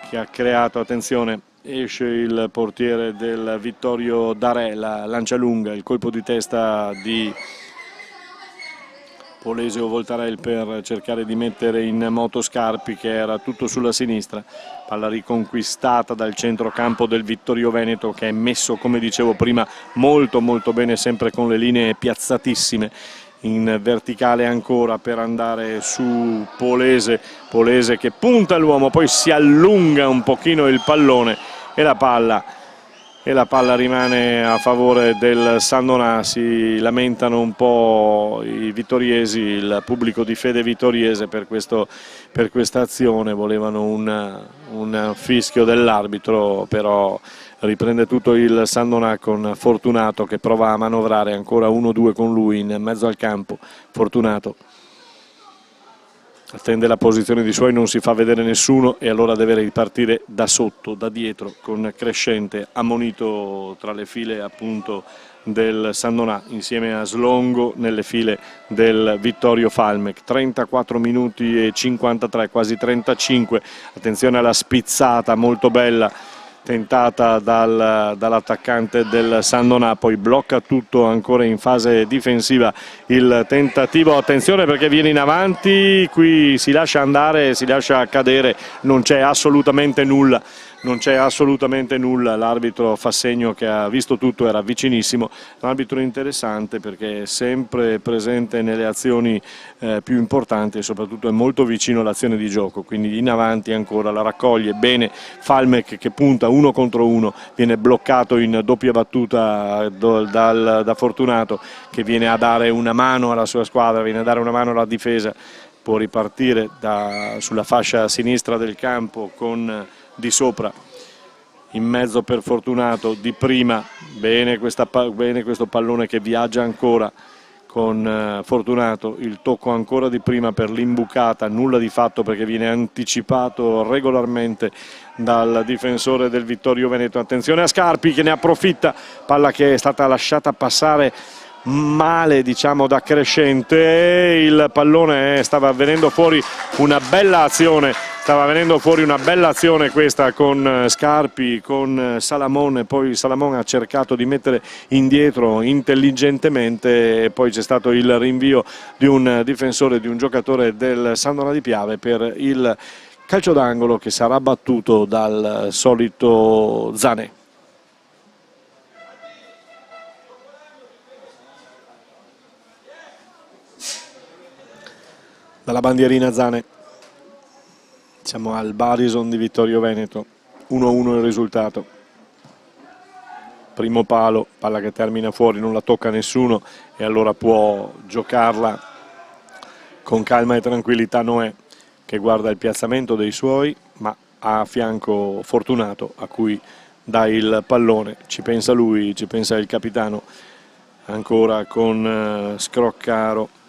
che ha creato, attenzione, esce il portiere del Vittorio Darè, la lancia lunga, il colpo di testa di Polese o Voltarel per cercare di mettere in moto Scarpi, che era tutto sulla sinistra. Palla riconquistata dal centrocampo del Vittorio Veneto, che è messo, come dicevo prima, molto bene, sempre con le linee piazzatissime in verticale ancora per andare su Polese che punta l'uomo, poi si allunga un pochino il pallone e la palla rimane a favore del Sandonà. Si lamentano un po' i vittoriesi, il pubblico di fede vittoriese per questa azione, volevano un fischio dell'arbitro, però riprende tutto il Sandonà con Fortunato che prova a manovrare ancora 1-2 con lui in mezzo al campo. Fortunato attende la posizione di suoi, non si fa vedere nessuno e allora deve ripartire da sotto, da dietro, con Crescente ammonito tra le file appunto del Sandonà insieme a Slongo nelle file del Vittorio Falmek. 34 minuti e 53, quasi 35. Attenzione alla spizzata molto bella tentata dall'attaccante del Sandonà, poi blocca tutto ancora in fase difensiva il tentativo. Attenzione perché viene in avanti, qui si lascia andare, si lascia cadere, non c'è assolutamente nulla. L'arbitro fa segno che ha visto tutto, era vicinissimo. Un arbitro interessante perché è sempre presente nelle azioni più importanti e soprattutto è molto vicino all'azione di gioco, quindi in avanti ancora la raccoglie bene Falmek che punta 1 contro 1, viene bloccato in doppia battuta da Fortunato, che viene a dare una mano alla sua squadra, viene a dare una mano alla difesa. Può ripartire sulla fascia sinistra del campo con Di Sopra in mezzo per Fortunato, di prima, bene questo pallone che viaggia ancora con Fortunato, il tocco ancora di prima per l'imbucata, nulla di fatto perché viene anticipato regolarmente dal difensore del Vittorio Veneto. Attenzione a Scarpi che ne approfitta, palla che è stata lasciata passare male diciamo da Crescente, il pallone stava venendo fuori una bella azione questa con Scarpi, con Salamon, poi Salamon ha cercato di mettere indietro intelligentemente e poi c'è stato il rinvio di un difensore, di un giocatore del Sandonà di Piave per il calcio d'angolo che sarà battuto dal solito Zanè. Dalla bandierina Zanè. Siamo al Barison di Vittorio Veneto, 1-1 il risultato. Primo palo, palla che termina fuori, non la tocca nessuno e allora può giocarla con calma e tranquillità Noè, che guarda il piazzamento dei suoi, ma ha a fianco Fortunato a cui dà il pallone. Ci pensa lui, ci pensa il capitano, ancora con Scroccaro.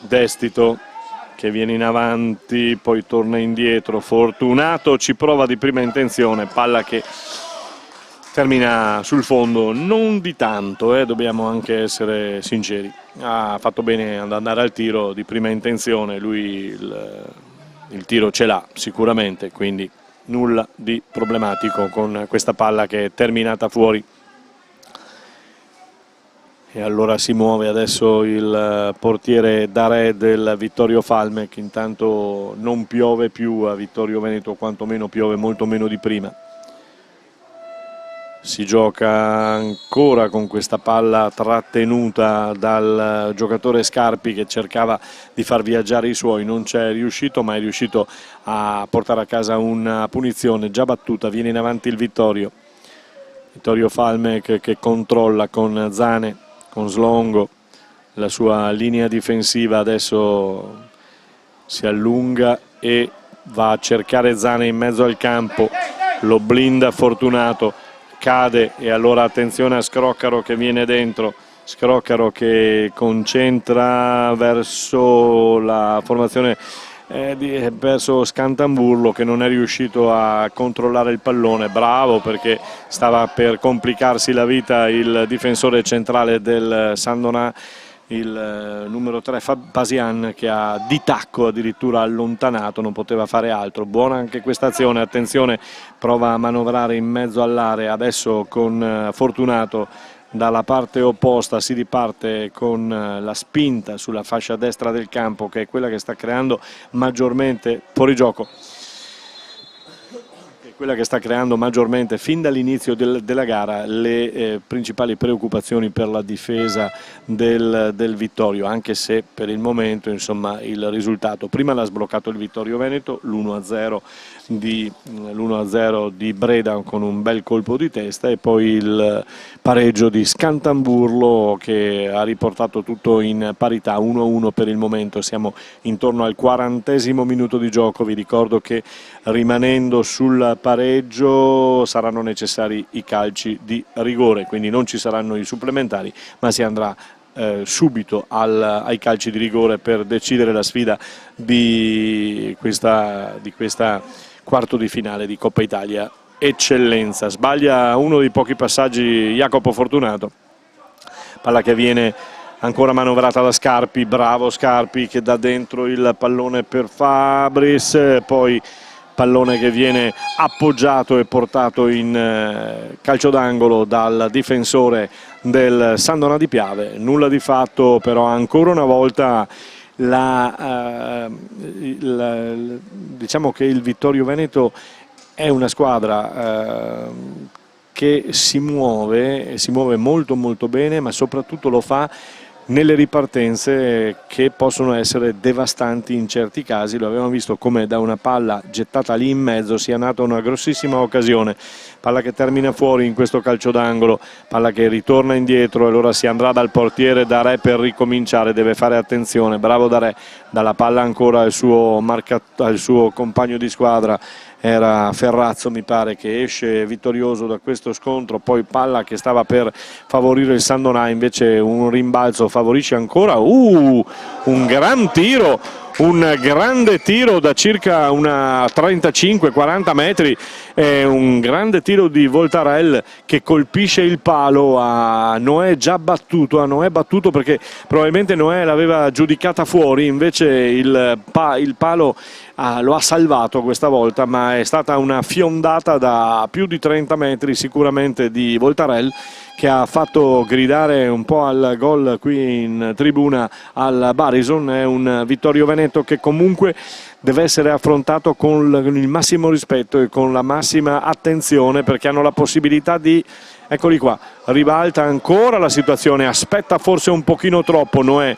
Destito che viene in avanti, poi torna indietro, Fortunato ci prova di prima intenzione, palla che termina sul fondo, non di tanto, dobbiamo anche essere sinceri. Ha fatto bene ad andare al tiro di prima intenzione, lui il tiro ce l'ha sicuramente, quindi nulla di problematico con questa palla che è terminata fuori. E allora si muove adesso il portiere Darè del Vittorio Falmec. Intanto non piove più a Vittorio Veneto, quantomeno piove molto meno di prima. Si gioca ancora con questa palla trattenuta dal giocatore Scarpi, che cercava di far viaggiare i suoi, non c'è riuscito, ma è riuscito a portare a casa una punizione già battuta. Viene in avanti il Vittorio Falmec, che controlla con Zane, con Slongo. La sua linea difensiva adesso si allunga e va a cercare Zane in mezzo al campo, lo blinda Fortunato, cade, e allora attenzione a Scroccaro che viene dentro, Scroccaro che concentra verso la formazione verso Scantamburlo, che non è riuscito a controllare il pallone. Bravo, perché stava per complicarsi la vita il difensore centrale del Sandonà, il numero 3 Basian, che ha di tacco addirittura allontanato, non poteva fare altro. Buona anche questa azione, attenzione, prova a manovrare in mezzo all'area adesso con Fortunato. Dalla parte opposta si riparte con la spinta sulla fascia destra del campo, che è quella che sta creando maggiormente fuorigioco, quella che sta creando maggiormente fin dall'inizio della gara le principali preoccupazioni per la difesa del Vittorio, anche se per il momento insomma il risultato prima l'ha sbloccato il Vittorio Veneto, l'1-0 di Breda con un bel colpo di testa, e poi il pareggio di Scantamburlo che ha riportato tutto in parità, 1-1 per il momento. Siamo intorno al 40° minuto di gioco. Vi ricordo che rimanendo sul pareggio saranno necessari i calci di rigore, quindi non ci saranno i supplementari, ma si andrà subito ai calci di rigore per decidere la sfida di questa quarto di finale di Coppa Italia Eccellenza. Sbaglia uno dei pochi passaggi Jacopo Fortunato, palla che viene ancora manovrata da Scarpi, bravo Scarpi che dà dentro il pallone per Fabris, poi pallone che viene appoggiato e portato in calcio d'angolo dal difensore del Sandonà di Piave. Nulla di fatto, però ancora una volta diciamo che il Vittorio Veneto è una squadra che si muove molto molto bene, ma soprattutto lo fa nelle ripartenze che possono essere devastanti in certi casi. Lo abbiamo visto come da una palla gettata lì in mezzo sia nata una grossissima occasione, palla che termina fuori in questo calcio d'angolo, palla che ritorna indietro, e allora si andrà dal portiere Darè per ricominciare, deve fare attenzione, bravo Darè, dalla palla ancora al suo compagno di squadra, era Ferrazzo mi pare, che esce vittorioso da questo scontro. Poi palla che stava per favorire il Sandonà, invece un rimbalzo favorisce ancora, un grande tiro da circa una 35-40 metri, un grande tiro di Voltarel che colpisce il palo a Noè, già battuto, perché probabilmente Noè l'aveva giudicata fuori, invece il palo lo ha salvato questa volta, ma è stata una fiondata da più di 30 metri sicuramente di Voltarel, che ha fatto gridare un po' al gol qui in tribuna al Barison. È un Vittorio Veneto che comunque deve essere affrontato con il massimo rispetto e con la massima attenzione, perché hanno la possibilità di, eccoli qua, ribalta ancora la situazione, aspetta forse un pochino troppo Noè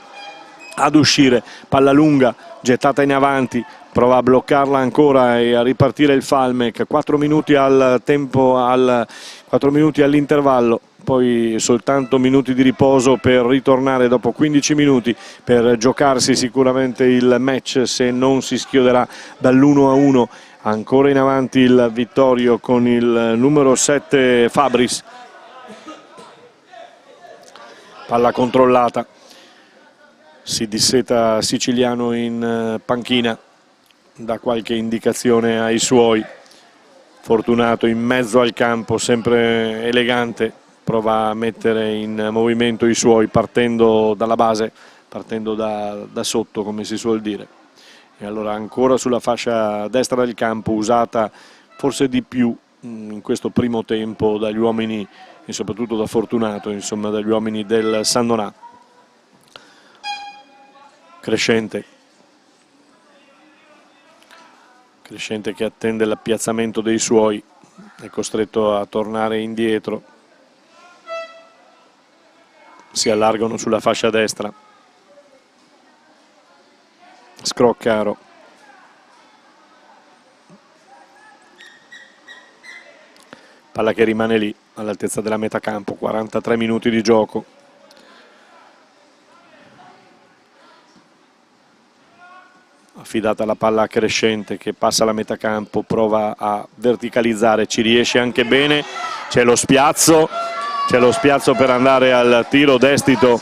ad uscire, palla lunga gettata in avanti, prova a bloccarla ancora e a ripartire il Falmec. 4 minuti all'intervallo, poi soltanto minuti di riposo per ritornare dopo 15 minuti per giocarsi sicuramente il match, se non si schioderà dall'1-1. Ancora in avanti il Vittorio con il numero 7 Fabris, palla controllata, si disseta Siciliano in panchina, dà qualche indicazione ai suoi. Fortunato in mezzo al campo, sempre elegante, prova a mettere in movimento i suoi partendo dalla base, partendo da sotto come si suol dire. E allora ancora sulla fascia destra del campo, usata forse di più in questo primo tempo dagli uomini e soprattutto da fortunato, insomma, dagli uomini del San Donà. Crescente che attende l'appiazzamento dei suoi, è costretto a tornare indietro. Si allargano sulla fascia destra. Scroccaro. Palla che rimane lì all'altezza della metà campo, 43 minuti di gioco. Affidata la palla a Crescente che passa la metà campo, prova a verticalizzare, ci riesce anche bene, c'è lo spiazzo per andare al tiro Destito.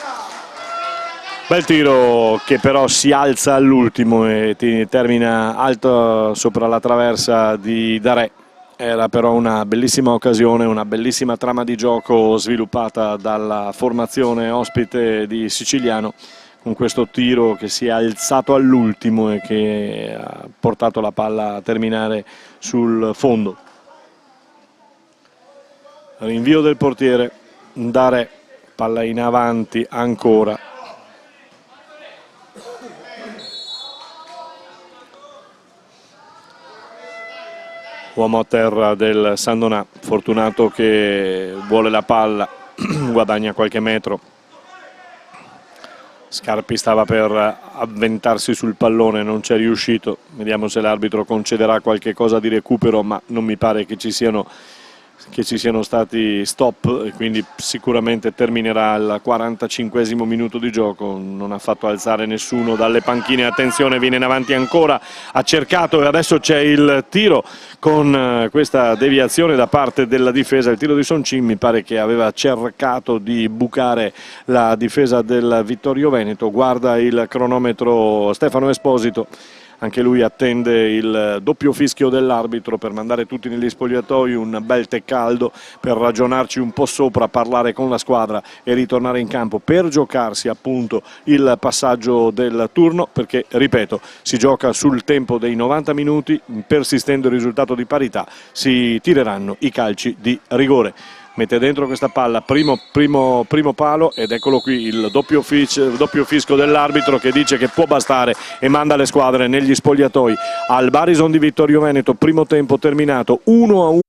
Bel tiro che però si alza all'ultimo e termina alto sopra la traversa di Darè. Era però una bellissima occasione, una bellissima trama di gioco sviluppata dalla formazione ospite di Siciliano, con questo tiro che si è alzato all'ultimo e che ha portato la palla a terminare sul fondo. Rinvio del portiere Darè, palla in avanti ancora. Uomo a terra del San Donà, Fortunato che vuole la palla, guadagna qualche metro. Scarpi stava per avventarsi sul pallone, non c'è riuscito. Vediamo se l'arbitro concederà qualche cosa di recupero, ma non mi pare che ci siano stati stop, e quindi sicuramente terminerà il 45esimo minuto di gioco. Non ha fatto alzare nessuno dalle panchine. Attenzione, viene in avanti ancora, ha cercato e adesso c'è il tiro con questa deviazione da parte della difesa. Il tiro di Soncin mi pare che aveva cercato di bucare la difesa del Vittorio Veneto. Guarda il cronometro Stefano Esposito. Anche lui attende il doppio fischio dell'arbitro per mandare tutti negli spogliatoi, un bel tè caldo per ragionarci un po' sopra, parlare con la squadra e ritornare in campo per giocarsi appunto il passaggio del turno, perché ripeto, si gioca sul tempo dei 90 minuti, persistendo il risultato di parità si tireranno i calci di rigore. Mette dentro questa palla, primo palo, ed eccolo qui il doppio fischio dell'arbitro che dice che può bastare e manda le squadre negli spogliatoi. Al Barison di Vittorio Veneto, primo tempo terminato 1-1.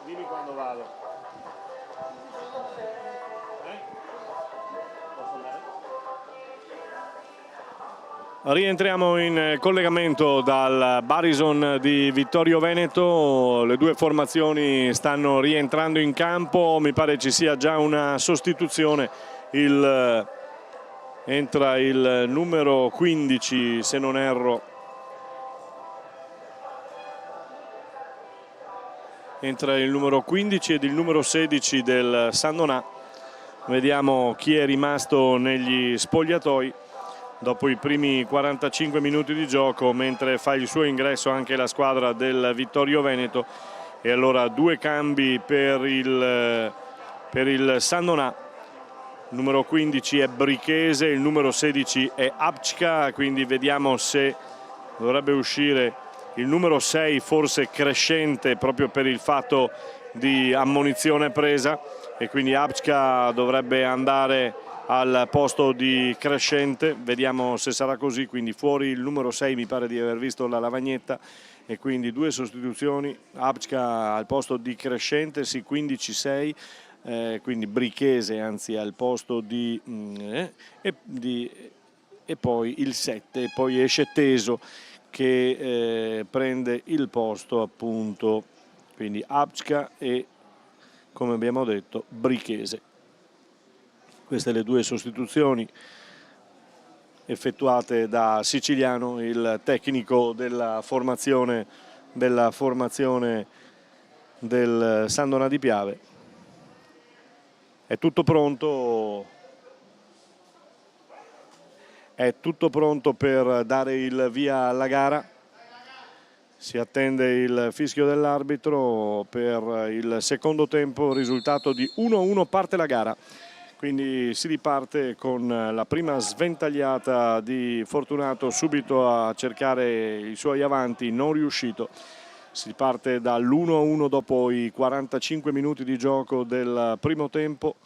Dimmi quando vado. Posso andare? Rientriamo in collegamento dal Barison di Vittorio Veneto. Le due formazioni stanno rientrando in campo, mi pare ci sia già una sostituzione. Entra il numero 15, se non erro, entra il numero 15 ed il numero 16 del San Donà. Vediamo chi è rimasto negli spogliatoi dopo i primi 45 minuti di gioco, mentre fa il suo ingresso anche la squadra del Vittorio Veneto. E allora due cambi per il San Donà. Il numero 15 è Brichese, il numero 16 è Apčka, quindi vediamo se dovrebbe uscire il numero 6, forse Crescente, proprio per il fatto di ammonizione presa, e quindi Apčka dovrebbe andare al posto di Crescente. Vediamo se sarà così, quindi fuori il numero 6, mi pare di aver visto la lavagnetta, e quindi due sostituzioni, Apčka al posto di Crescente, sì, 15-6, quindi Brichese anzi al posto di e poi il 7, e poi esce Teso che prende il posto appunto, quindi Apčka e, come abbiamo detto, Brichese. Queste le due sostituzioni effettuate da Siciliano, il tecnico della formazione del San Donà di Piave. È tutto pronto per dare il via alla gara. Si attende il fischio dell'arbitro per il secondo tempo, risultato di 1-1, parte la gara. Quindi si riparte con la prima sventagliata di Fortunato, subito a cercare i suoi avanti, non riuscito. Si parte dall'1-1 dopo i 45 minuti di gioco del primo tempo.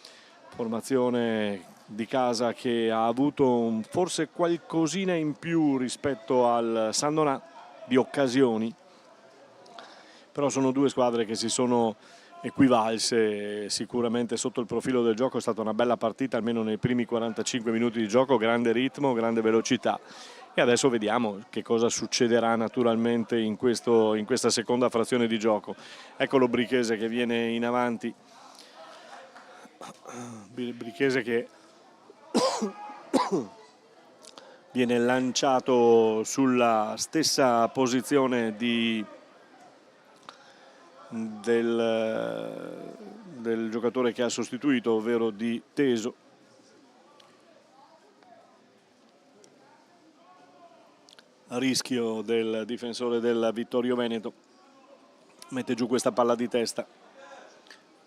Formazione di casa che ha avuto forse qualcosina in più rispetto al San Donà di occasioni, però sono due squadre che si sono equivalse sicuramente sotto il profilo del gioco. È stata una bella partita, almeno nei primi 45 minuti di gioco, grande ritmo, grande velocità, e adesso vediamo che cosa succederà naturalmente in questa seconda frazione di gioco. Eccolo Brichese che viene in avanti, Brichese che viene lanciato sulla stessa posizione del giocatore che ha sostituito, ovvero di Teso. Rischio del difensore del Vittorio Veneto, mette giù questa palla di testa,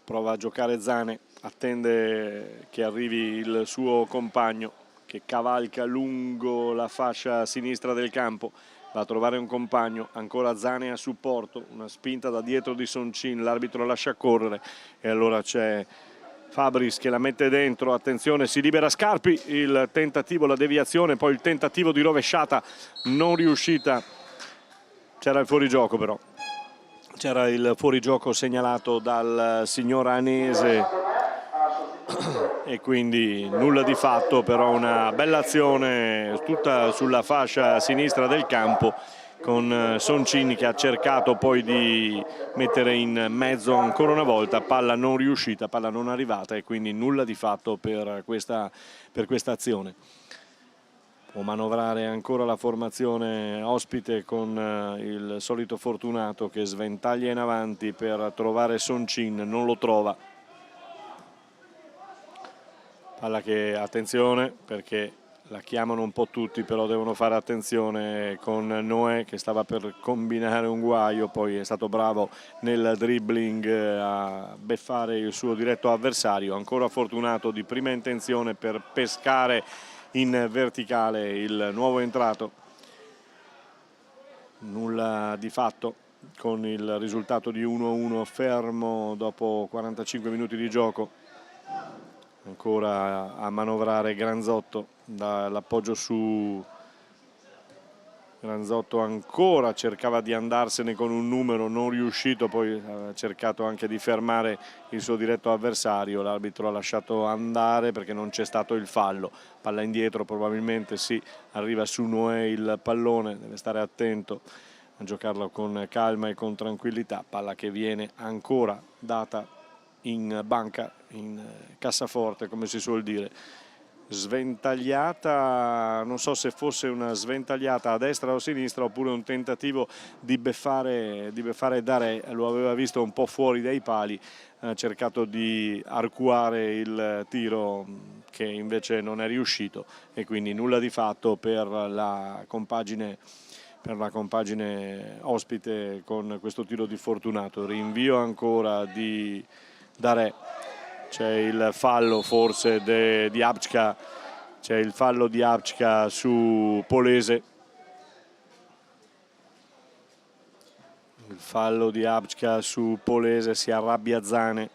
prova a giocare Zane, attende che arrivi il suo compagno che cavalca lungo la fascia sinistra del campo, va a trovare un compagno, ancora Zane a supporto, una spinta da dietro di Soncin, l'arbitro lascia correre e allora c'è Fabris che la mette dentro, attenzione, si libera Scarpi, il tentativo, la deviazione, poi il tentativo di rovesciata non riuscita, c'era il fuorigioco però, c'era il fuorigioco segnalato dal signor Anese e quindi nulla di fatto, però una bella azione tutta sulla fascia sinistra del campo con Soncin che ha cercato poi di mettere in mezzo ancora una volta, palla non riuscita, palla non arrivata, e quindi nulla di fatto per questa azione. Può manovrare ancora la formazione ospite con il solito Fortunato che sventaglia in avanti per trovare Soncin, non lo trova. Palla che, attenzione, perché la chiamano un po' tutti, però devono fare attenzione con Noè che stava per combinare un guaio, poi è stato bravo nel dribbling a beffare il suo diretto avversario. Ancora Fortunato di prima intenzione per pescare in verticale il nuovo entrato, nulla di fatto con il risultato di 1-1 fermo dopo 45 minuti di gioco. Ancora a manovrare Granzotto dall'appoggio su. Granzotto ancora cercava di andarsene con un numero, non riuscito, poi ha cercato anche di fermare il suo diretto avversario, l'arbitro ha lasciato andare perché non c'è stato il fallo. Palla indietro, probabilmente sì, arriva su Noè il pallone, deve stare attento a giocarlo con calma e con tranquillità. Palla che viene ancora data in banca, in cassaforte come si suol dire, sventagliata, non so se fosse una sventagliata a destra o a sinistra oppure un tentativo di beffare Daré, lo aveva visto un po' fuori dai pali, ha cercato di arcuare il tiro che invece non è riuscito e quindi nulla di fatto per la compagine ospite con questo tiro di Fortunato. Rinvio ancora di Daré. C'è il fallo forse di Abčka, c'è il fallo di Abčka su Polese. Il fallo di Abčka su Polese, si arrabbia Zane,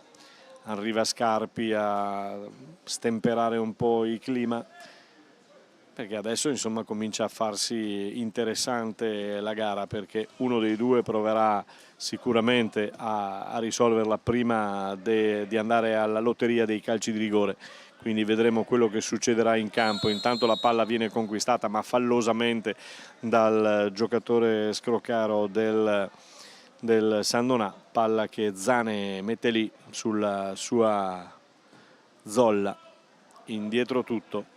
arriva Scarpi a stemperare un po' il clima, perché adesso insomma comincia a farsi interessante la gara, perché uno dei due proverà sicuramente a risolverla prima di andare alla lotteria dei calci di rigore, quindi vedremo quello che succederà in campo. Intanto la palla viene conquistata ma fallosamente dal giocatore Scrocaro del Sandonà, palla che Zane mette lì sulla sua zolla, indietro tutto.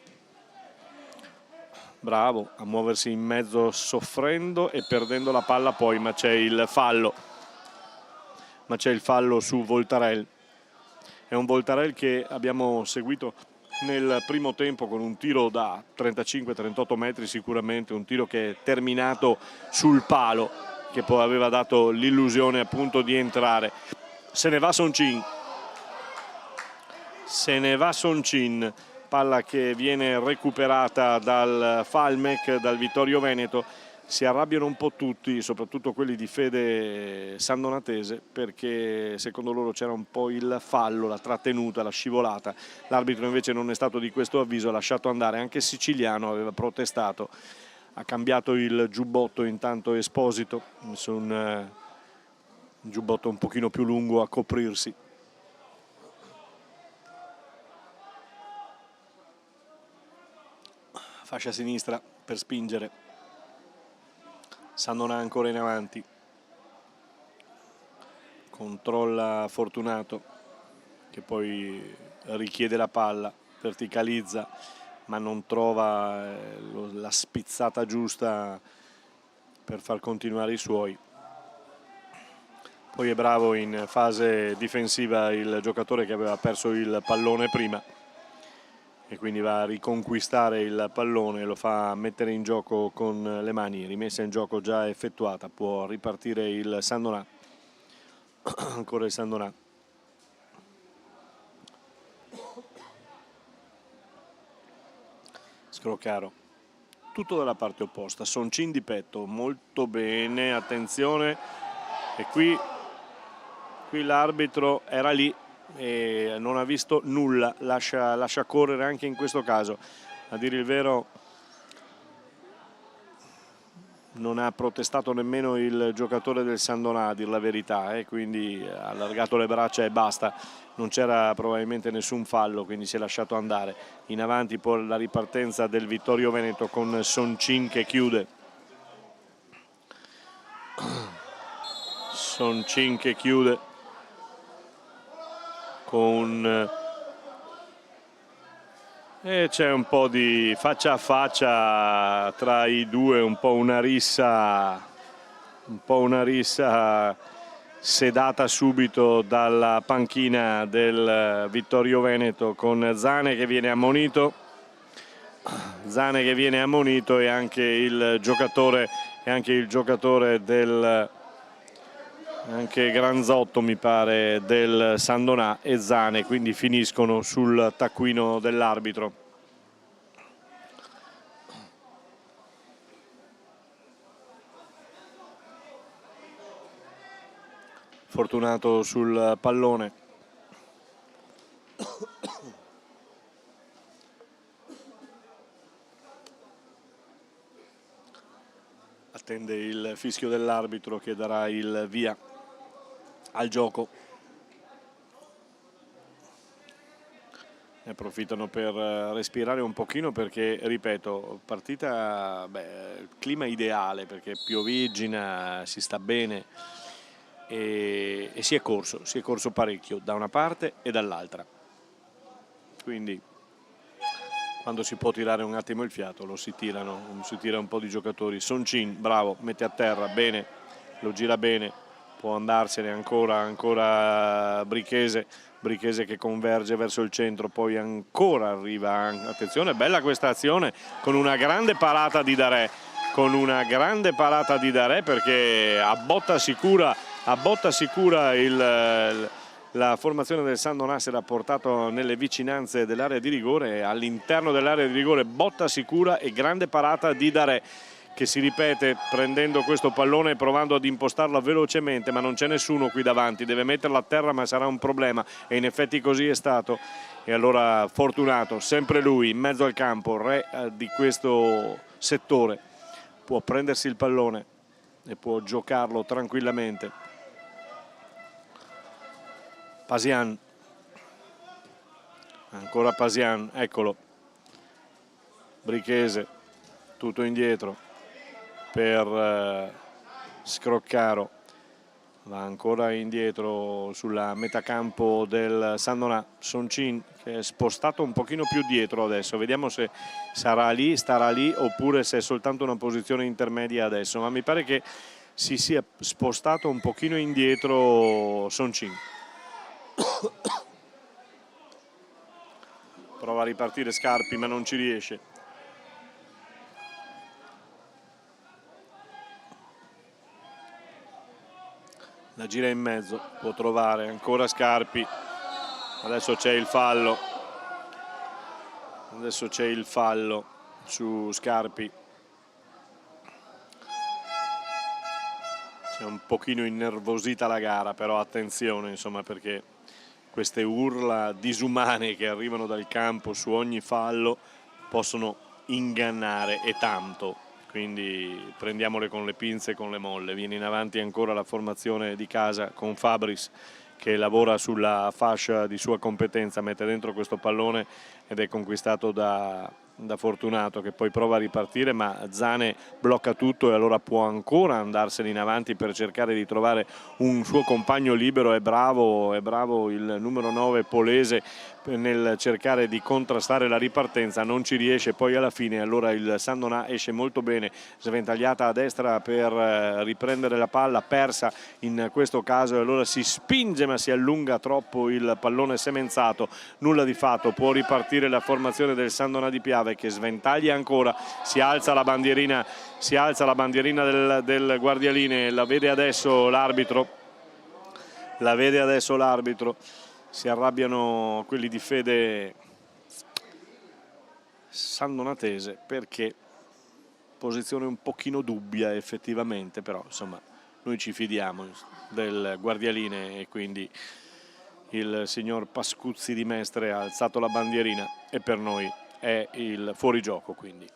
Bravo a muoversi in mezzo soffrendo e perdendo la palla poi, ma c'è il fallo su Voltarel. È un Voltarel che abbiamo seguito nel primo tempo con un tiro da 35-38 metri, sicuramente un tiro che è terminato sul palo, che poi aveva dato l'illusione appunto di entrare. Se ne va Soncin, palla che viene recuperata dal Falmek, dal Vittorio Veneto. Si arrabbiano un po' tutti, soprattutto quelli di fede sandonatese, perché secondo loro c'era un po' il fallo, la trattenuta, la scivolata. L'arbitro invece non è stato di questo avviso, ha lasciato andare. Anche Siciliano aveva protestato, ha cambiato il giubbotto intanto Esposito, su un giubbotto un pochino più lungo a coprirsi. Fascia sinistra per spingere, Sandonà ancora in avanti, controlla Fortunato che poi richiede la palla, verticalizza ma non trova la spizzata giusta per far continuare i suoi. Poi è bravo in fase difensiva il giocatore che aveva perso il pallone prima e quindi va a riconquistare il pallone, lo fa mettere in gioco con le mani, rimessa in gioco già effettuata, può ripartire il Sandonà. Ancora il Sandonà. Scrocaro, tutto dalla parte opposta, Soncin di petto, molto bene, attenzione, e qui l'arbitro era lì e non ha visto nulla, lascia correre anche in questo caso. A dire il vero non ha protestato nemmeno il giocatore del Sandonà, a dir la verità, quindi ha allargato le braccia e basta, non c'era probabilmente nessun fallo, quindi si è lasciato andare. In avanti poi la ripartenza del Vittorio Veneto con Soncin che chiude. Soncin che chiude con e c'è un po' di faccia a faccia tra i due, un po' una rissa sedata subito dalla panchina del Vittorio Veneto, con Zane che viene ammonito e anche il giocatore del anche Granzotto mi pare del Sandonà e Zane, quindi finiscono sul taccuino dell'arbitro. Fortunato sul pallone. Attende il fischio dell'arbitro che darà il via al gioco. Ne approfittano per respirare un pochino perché, ripeto, partita, il clima ideale perché piovigina, si sta bene e si è corso parecchio da una parte e dall'altra. Quindi quando si può tirare un attimo il fiato lo si tirano, si tira un po' di giocatori. Soncin, bravo, mette a terra, bene, lo gira bene, può andarsene ancora Brichese che converge verso il centro, poi ancora arriva, attenzione, bella questa azione con una grande parata di Darè, perché a botta sicura la formazione del San Donà era portato nelle vicinanze dell'area di rigore, all'interno dell'area di rigore botta sicura e grande parata di Darè, che si ripete prendendo questo pallone e provando ad impostarlo velocemente, ma non c'è nessuno qui davanti, deve metterlo a terra, ma sarà un problema, e in effetti così è stato. E allora Fortunato, sempre lui in mezzo al campo, re di questo settore, può prendersi il pallone e può giocarlo tranquillamente. Pasian, ancora Pasian, eccolo, Brichese, tutto indietro per Scroccaro, va ancora indietro sulla metacampo del San Donà. Soncin che è spostato un pochino più dietro adesso, vediamo se starà lì oppure se è soltanto una posizione intermedia adesso, ma mi pare che si sia spostato un pochino indietro Soncin. Prova a ripartire Scarpi ma non ci riesce. La gira in mezzo, può trovare ancora Scarpi, adesso c'è il fallo su Scarpi, c'è un pochino innervosita la gara, però attenzione insomma, perché queste urla disumane che arrivano dal campo su ogni fallo possono ingannare e tanto, quindi prendiamole con le pinze e con le molle. Viene in avanti ancora la formazione di casa con Fabris che lavora sulla fascia di sua competenza, mette dentro questo pallone ed è conquistato da Fortunato, che poi prova a ripartire, ma Zane blocca tutto e allora può ancora andarsene in avanti per cercare di trovare un suo compagno libero. È bravo il numero 9 Polese nel cercare di contrastare la ripartenza, non ci riesce poi alla fine, allora il San Donà esce molto bene, sventagliata a destra per riprendere la palla, persa in questo caso, e allora si spinge ma si allunga troppo il pallone semenzato, nulla di fatto, può ripartire la formazione del San Donà di Piave che sventaglia ancora, si alza la bandierina del Guardialine, la vede adesso l'arbitro, si arrabbiano quelli di fede sandonatese perché posizione un pochino dubbia effettivamente, però insomma noi ci fidiamo del Guardialine e quindi il signor Pascuzzi di Mestre ha alzato la bandierina e per noi è il fuorigioco, quindi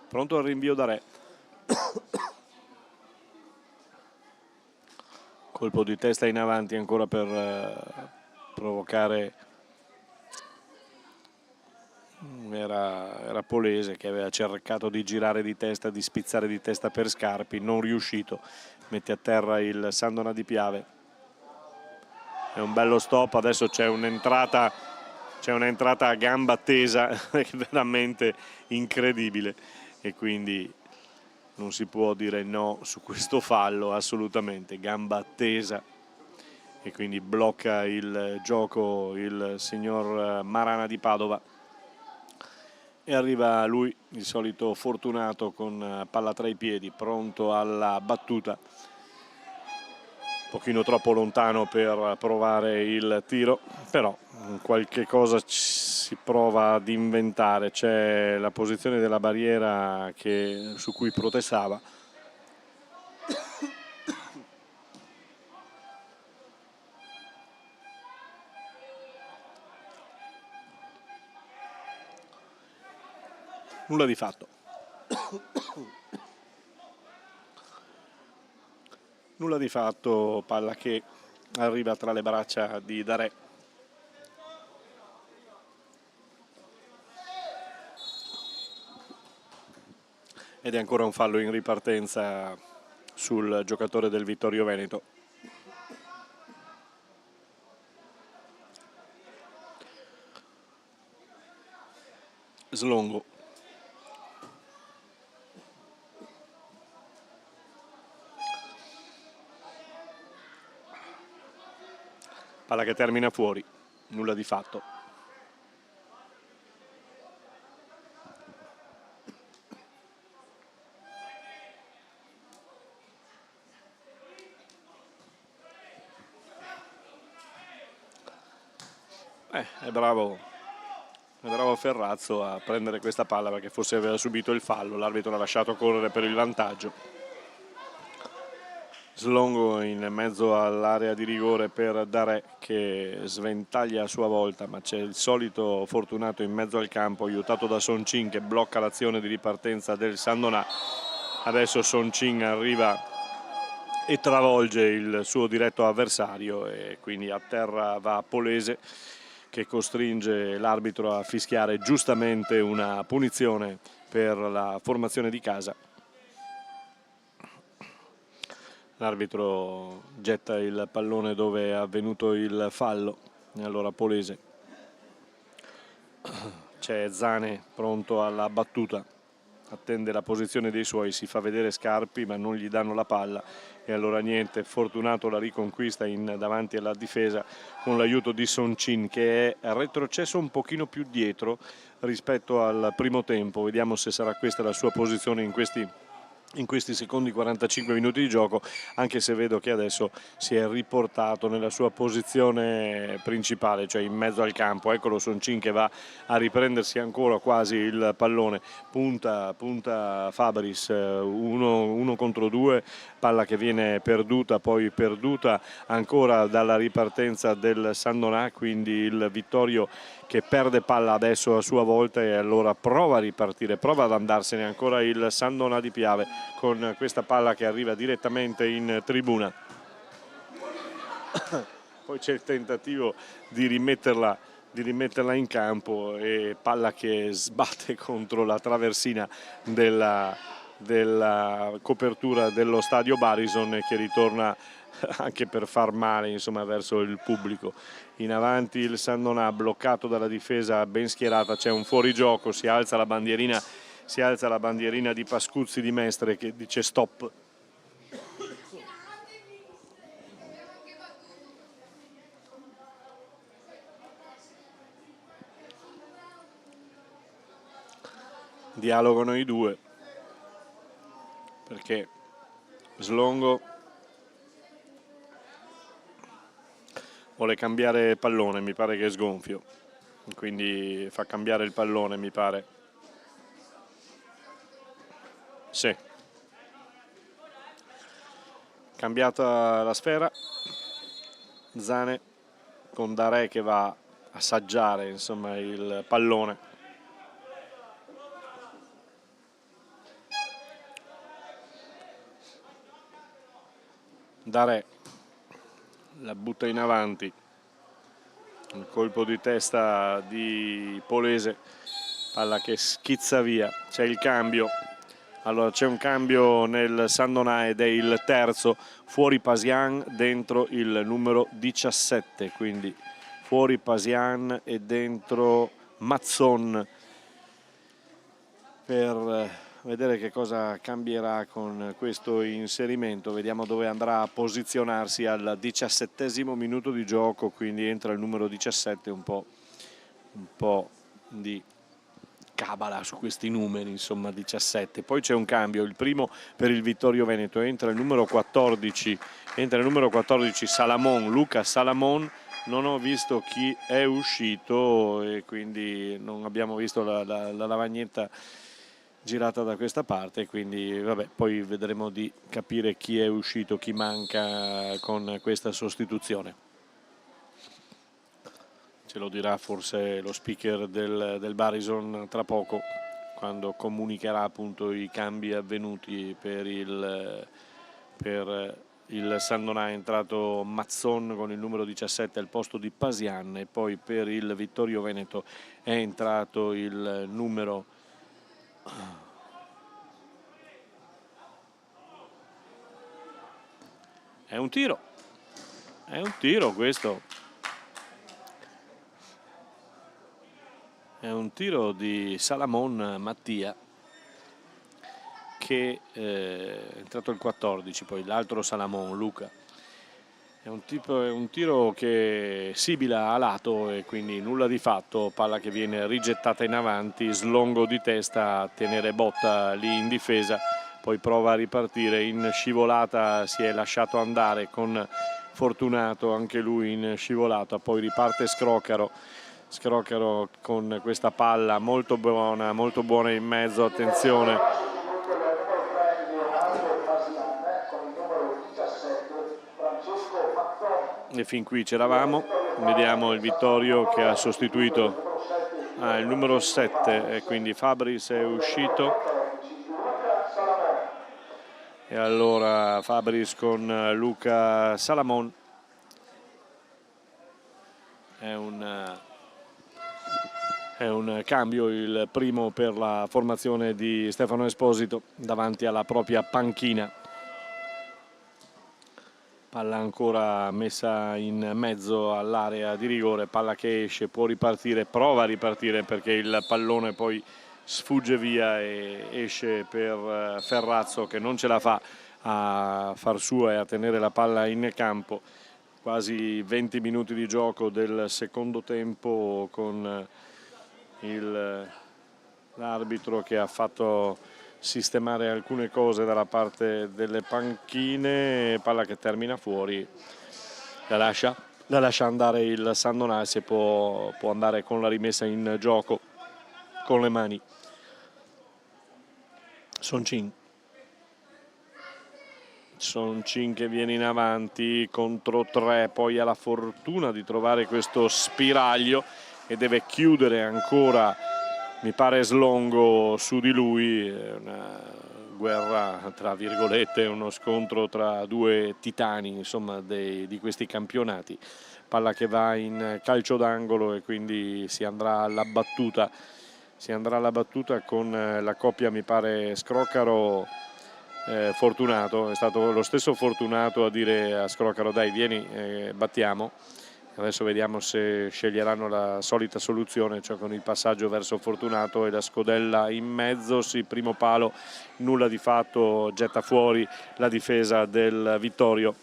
pronto al rinvio da Re. Colpo di testa in avanti ancora per provocare, era Polese che aveva cercato di girare di testa, di spizzare di testa per Scarpi, non riuscito, mette a terra il San Donà di Piave, è un bello stop, adesso c'è un'entrata a gamba tesa veramente incredibile e quindi non si può dire no su questo fallo, assolutamente, gamba tesa, e quindi blocca il gioco il signor Marana di Padova e arriva lui, il solito Fortunato, con palla tra i piedi, pronto alla battuta, un pochino troppo lontano per provare il tiro, però qualche cosa si prova ad inventare, c'è la posizione della barriera su cui protestava. Nulla di fatto. Nulla di fatto, palla che arriva tra le braccia di Darè. Ed è ancora un fallo in ripartenza sul giocatore del Vittorio Veneto. Slongo. Palla che termina fuori, nulla di fatto. È bravo Ferrazzo a prendere questa palla, perché forse aveva subito il fallo, l'arbitro l'ha lasciato correre per il vantaggio. Slongo in mezzo all'area di rigore per Darè, che sventaglia a sua volta, ma c'è il solito fortunato in mezzo al campo, aiutato da Soncin, che blocca l'azione di ripartenza del Sandonà. Adesso Soncin arriva e travolge il suo diretto avversario, e quindi a terra va Polese, che costringe l'arbitro a fischiare giustamente una punizione per la formazione di casa. L'arbitro getta il pallone dove è avvenuto il fallo, e allora Polese. C'è Zane pronto alla battuta, attende la posizione dei suoi, si fa vedere Scarpi ma non gli danno la palla, e allora niente, Fortunato la riconquista davanti alla difesa con l'aiuto di Soncin, che è retrocesso un pochino più dietro rispetto al primo tempo. Vediamo se sarà questa la sua posizione in questi secondi 45 minuti di gioco, anche se vedo che adesso si è riportato nella sua posizione principale, cioè in mezzo al campo. Eccolo Soncin che va a riprendersi ancora quasi il pallone, punta Fabris, uno contro due, palla che viene perduta, poi perduta ancora dalla ripartenza del Sandonà, quindi il Vittorio che perde palla adesso a sua volta, e allora prova a ripartire, prova ad andarsene ancora il Sandonà di Piave con questa palla che arriva direttamente in tribuna. Poi c'è il tentativo di rimetterla in campo, e palla che sbatte contro la traversina della copertura dello stadio Barison, e che ritorna anche per far male, insomma, verso il pubblico. In avanti il Sandonà, bloccato dalla difesa ben schierata, c'è un fuorigioco, si alza la bandierina di Pascuzzi di Mestre che dice stop. Dialogano i due, perché Slongo vuole cambiare pallone, mi pare che è sgonfio, quindi fa cambiare il pallone, mi pare. Sì. Cambiata la sfera, Zane con Darè che va a assaggiare, insomma, il pallone. Darè la butta in avanti, il colpo di testa di Polese, palla che schizza via, c'è il cambio. Allora c'è un cambio nel Sandonà ed è il terzo, fuori Pasian, dentro il numero 17, quindi fuori Pasian e dentro Mazzon, per vedere che cosa cambierà con questo inserimento. Vediamo dove andrà a posizionarsi al 17° minuto di gioco, quindi entra il numero 17, un po' di cabala su questi numeri, insomma 17. Poi c'è un cambio, il primo per il Vittorio Veneto, entra il numero 14 Salamon, Luca Salamon. Non ho visto chi è uscito e quindi non abbiamo visto la lavagnetta girata da questa parte, quindi vabbè, poi vedremo di capire chi è uscito, chi manca con questa sostituzione. Ce lo dirà forse lo speaker del Barison tra poco, quando comunicherà appunto i cambi avvenuti per il Sandonà. È entrato Mazzon con il numero 17 al posto di Pasian, e poi per il Vittorio Veneto è entrato il numero è un tiro questo, è È un tiro di Salamon Mattia, che è entrato il 14, poi l'altro Salamon Luca. È un tiro che sibila a lato e quindi nulla di fatto, palla che viene rigettata in avanti, slongo di testa a tenere botta lì in difesa, poi prova a ripartire in scivolata, si è lasciato andare con Fortunato, anche lui in scivolata, poi riparte Scrocaro con questa palla molto buona in mezzo, attenzione. E fin qui c'eravamo, vediamo il Vittorio che ha sostituito il numero 7 e quindi Fabris è uscito, e allora Fabris con Luca Salamon. È un cambio, il primo per la formazione di Stefano Esposito davanti alla propria panchina. Palla ancora messa in mezzo all'area di rigore, palla che esce, può ripartire, prova a ripartire perché il pallone poi sfugge via e esce per Ferrazzo, che non ce la fa a far sua e a tenere la palla in campo. Quasi 20 minuti di gioco del secondo tempo, con l'arbitro che ha fatto sistemare alcune cose dalla parte delle panchine, palla che termina fuori, la lascia andare il San Donat, e può andare con la rimessa in gioco con le mani. Soncin che viene in avanti contro 3, poi ha la fortuna di trovare questo spiraglio e deve chiudere ancora, mi pare, Slongo su di lui. È una guerra tra virgolette, uno scontro tra due titani, insomma, di questi campionati. Palla che va in calcio d'angolo e quindi si andrà alla battuta con la coppia, mi pare, Scrocaro Fortunato. È stato lo stesso Fortunato a dire a Scrocaro: dai, vieni, battiamo. Adesso vediamo se sceglieranno la solita soluzione, cioè con il passaggio verso Fortunato e la scodella in mezzo. Sì, primo palo, nulla di fatto, getta fuori la difesa del Vittorio,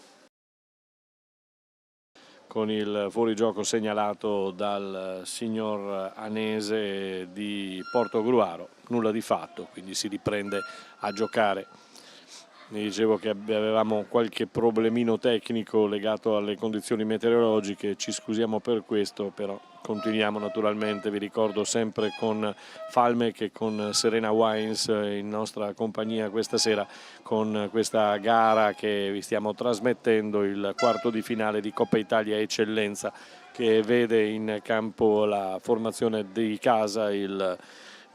con il fuorigioco segnalato dal signor Anese di Portogruaro. Nulla di fatto, quindi si riprende a giocare. Mi dicevo che avevamo qualche problemino tecnico legato alle condizioni meteorologiche, ci scusiamo per questo, però continuiamo naturalmente. Vi ricordo sempre con Falmec e con Serena Wines in nostra compagnia questa sera, con questa gara che vi stiamo trasmettendo, il quarto di finale di Coppa Italia Eccellenza, che vede in campo la formazione di casa, il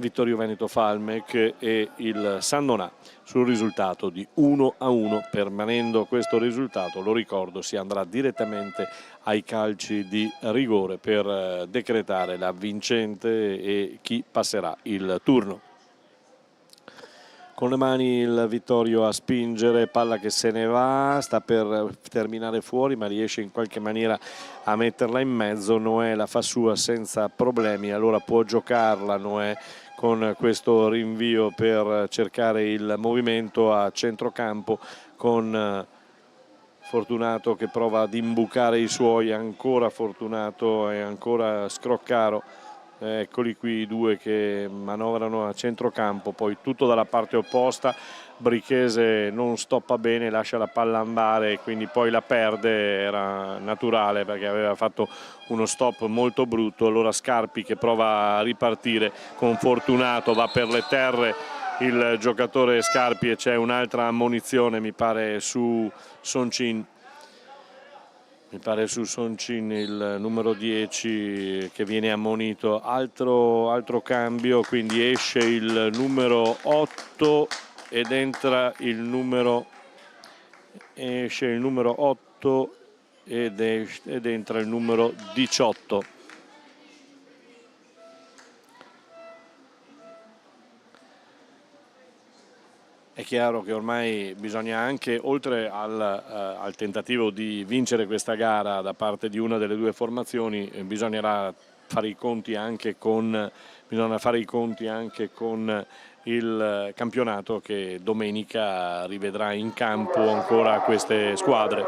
Vittorio Veneto Falmec e il San Donat, sul risultato di 1-1. Permanendo questo risultato, lo ricordo, si andrà direttamente ai calci di rigore per decretare la vincente e chi passerà il turno. Con le mani il Vittorio a spingere, palla che se ne va, sta per terminare fuori, ma riesce in qualche maniera a metterla in mezzo. Noè la fa sua senza problemi, allora può giocarla Noè con questo rinvio per cercare il movimento a centrocampo, con Fortunato che prova ad imbucare i suoi, ancora Fortunato e ancora Scroccaro. Eccoli qui i due che manovrano a centrocampo, poi tutto dalla parte opposta. Brichese non stoppa bene, lascia la palla andare e quindi poi la perde. Era naturale perché aveva fatto uno stop molto brutto. Allora Scarpi che prova a ripartire con Fortunato, va per le terre il giocatore Scarpi e c'è un'altra ammonizione, mi pare su Soncin. Il numero 10 che viene ammonito. Altro cambio, quindi esce il numero 8 ed entra il numero 8 ed entra il numero 18. È chiaro che ormai bisogna anche, oltre al tentativo di vincere questa gara da parte di una delle due formazioni, bisognerà fare i conti anche con, bisogna fare i conti anche con il campionato che domenica rivedrà in campo ancora queste squadre.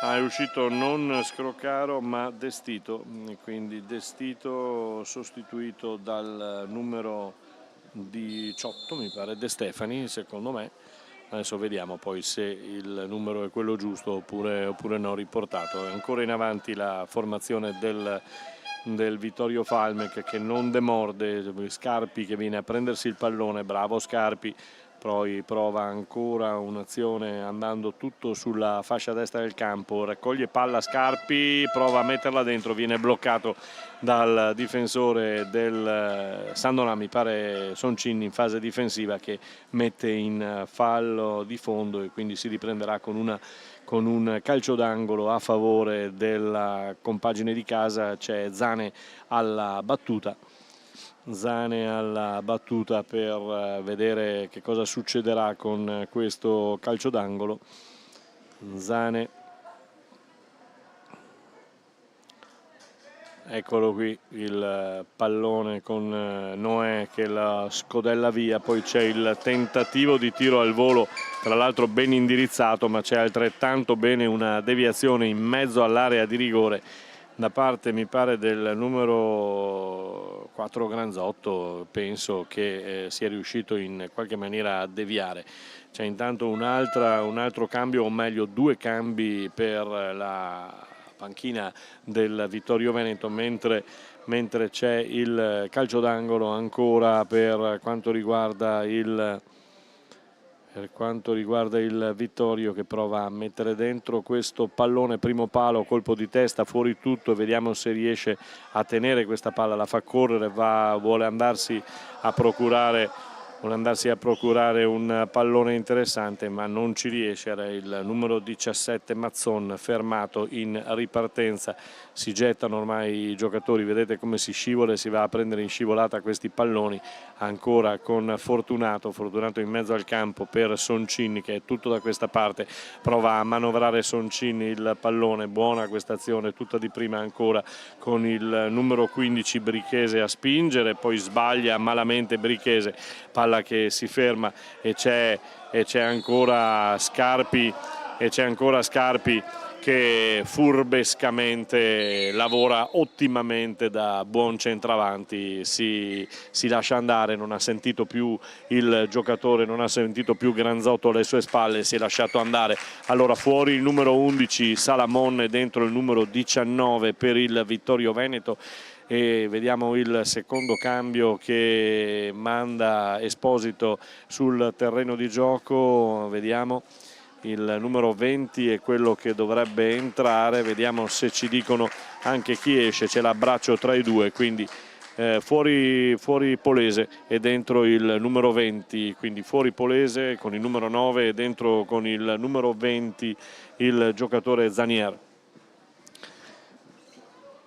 È uscito non Scrocaro ma Destito, quindi Destito sostituito dal numero 18, mi pare, De Stefani, secondo me. Adesso vediamo poi se il numero è quello giusto oppure no, riportato. È ancora in avanti la formazione del Vittorio Falmec che non demorde, Scarpi che viene a prendersi il pallone, bravo Scarpi, poi prova ancora un'azione andando tutto sulla fascia destra del campo, raccoglie palla Scarpi, prova a metterla dentro, viene bloccato dal difensore del Sandona, mi pare Soncini, in fase difensiva, che mette in fallo di fondo e quindi si riprenderà con un calcio d'angolo a favore della compagine di casa. C'è Zane alla battuta. Per vedere che cosa succederà con questo calcio d'angolo. Zane, eccolo qui il pallone con Noè che la scodella via, poi c'è il tentativo di tiro al volo, tra l'altro ben indirizzato, ma c'è altrettanto bene una deviazione in mezzo all'area di rigore da parte, mi pare, del numero 4 Granzotto. Penso che sia riuscito in qualche maniera a deviare. C'è intanto un altro cambio, o meglio due cambi per la panchina del Vittorio Veneto, mentre c'è il calcio d'angolo ancora per quanto riguarda il Vittorio, che prova a mettere dentro questo pallone, primo palo, colpo di testa, fuori tutto, vediamo se riesce a tenere questa palla, la fa correre, vuole andarsi a procurare un pallone interessante, ma non ci riesce. Era il numero 17 Mazzon fermato in ripartenza. Si gettano ormai i giocatori, vedete come si scivola e si va a prendere in scivolata questi palloni, ancora con Fortunato in mezzo al campo per Soncini, che è tutto da questa parte, prova a manovrare Soncini il pallone, buona questa azione, tutta di prima ancora, con il numero 15 Brichese a spingere, poi sbaglia malamente Brichese, palla che si ferma e c'è ancora Scarpi che furbescamente lavora ottimamente da buon centravanti, si lascia andare, non ha sentito più il giocatore, non ha sentito più Granzotto alle sue spalle, si è lasciato andare. Allora fuori il numero 11 Salamon, dentro il numero 19 per il Vittorio Veneto. E vediamo il secondo cambio che manda Esposito sul terreno di gioco. Vediamo, il numero 20 è quello che dovrebbe entrare, vediamo se ci dicono anche chi esce. C'è l'abbraccio tra i due, quindi fuori Polese e dentro il numero 20, quindi fuori Polese con il numero 9 e dentro con il numero 20 il giocatore Zanier.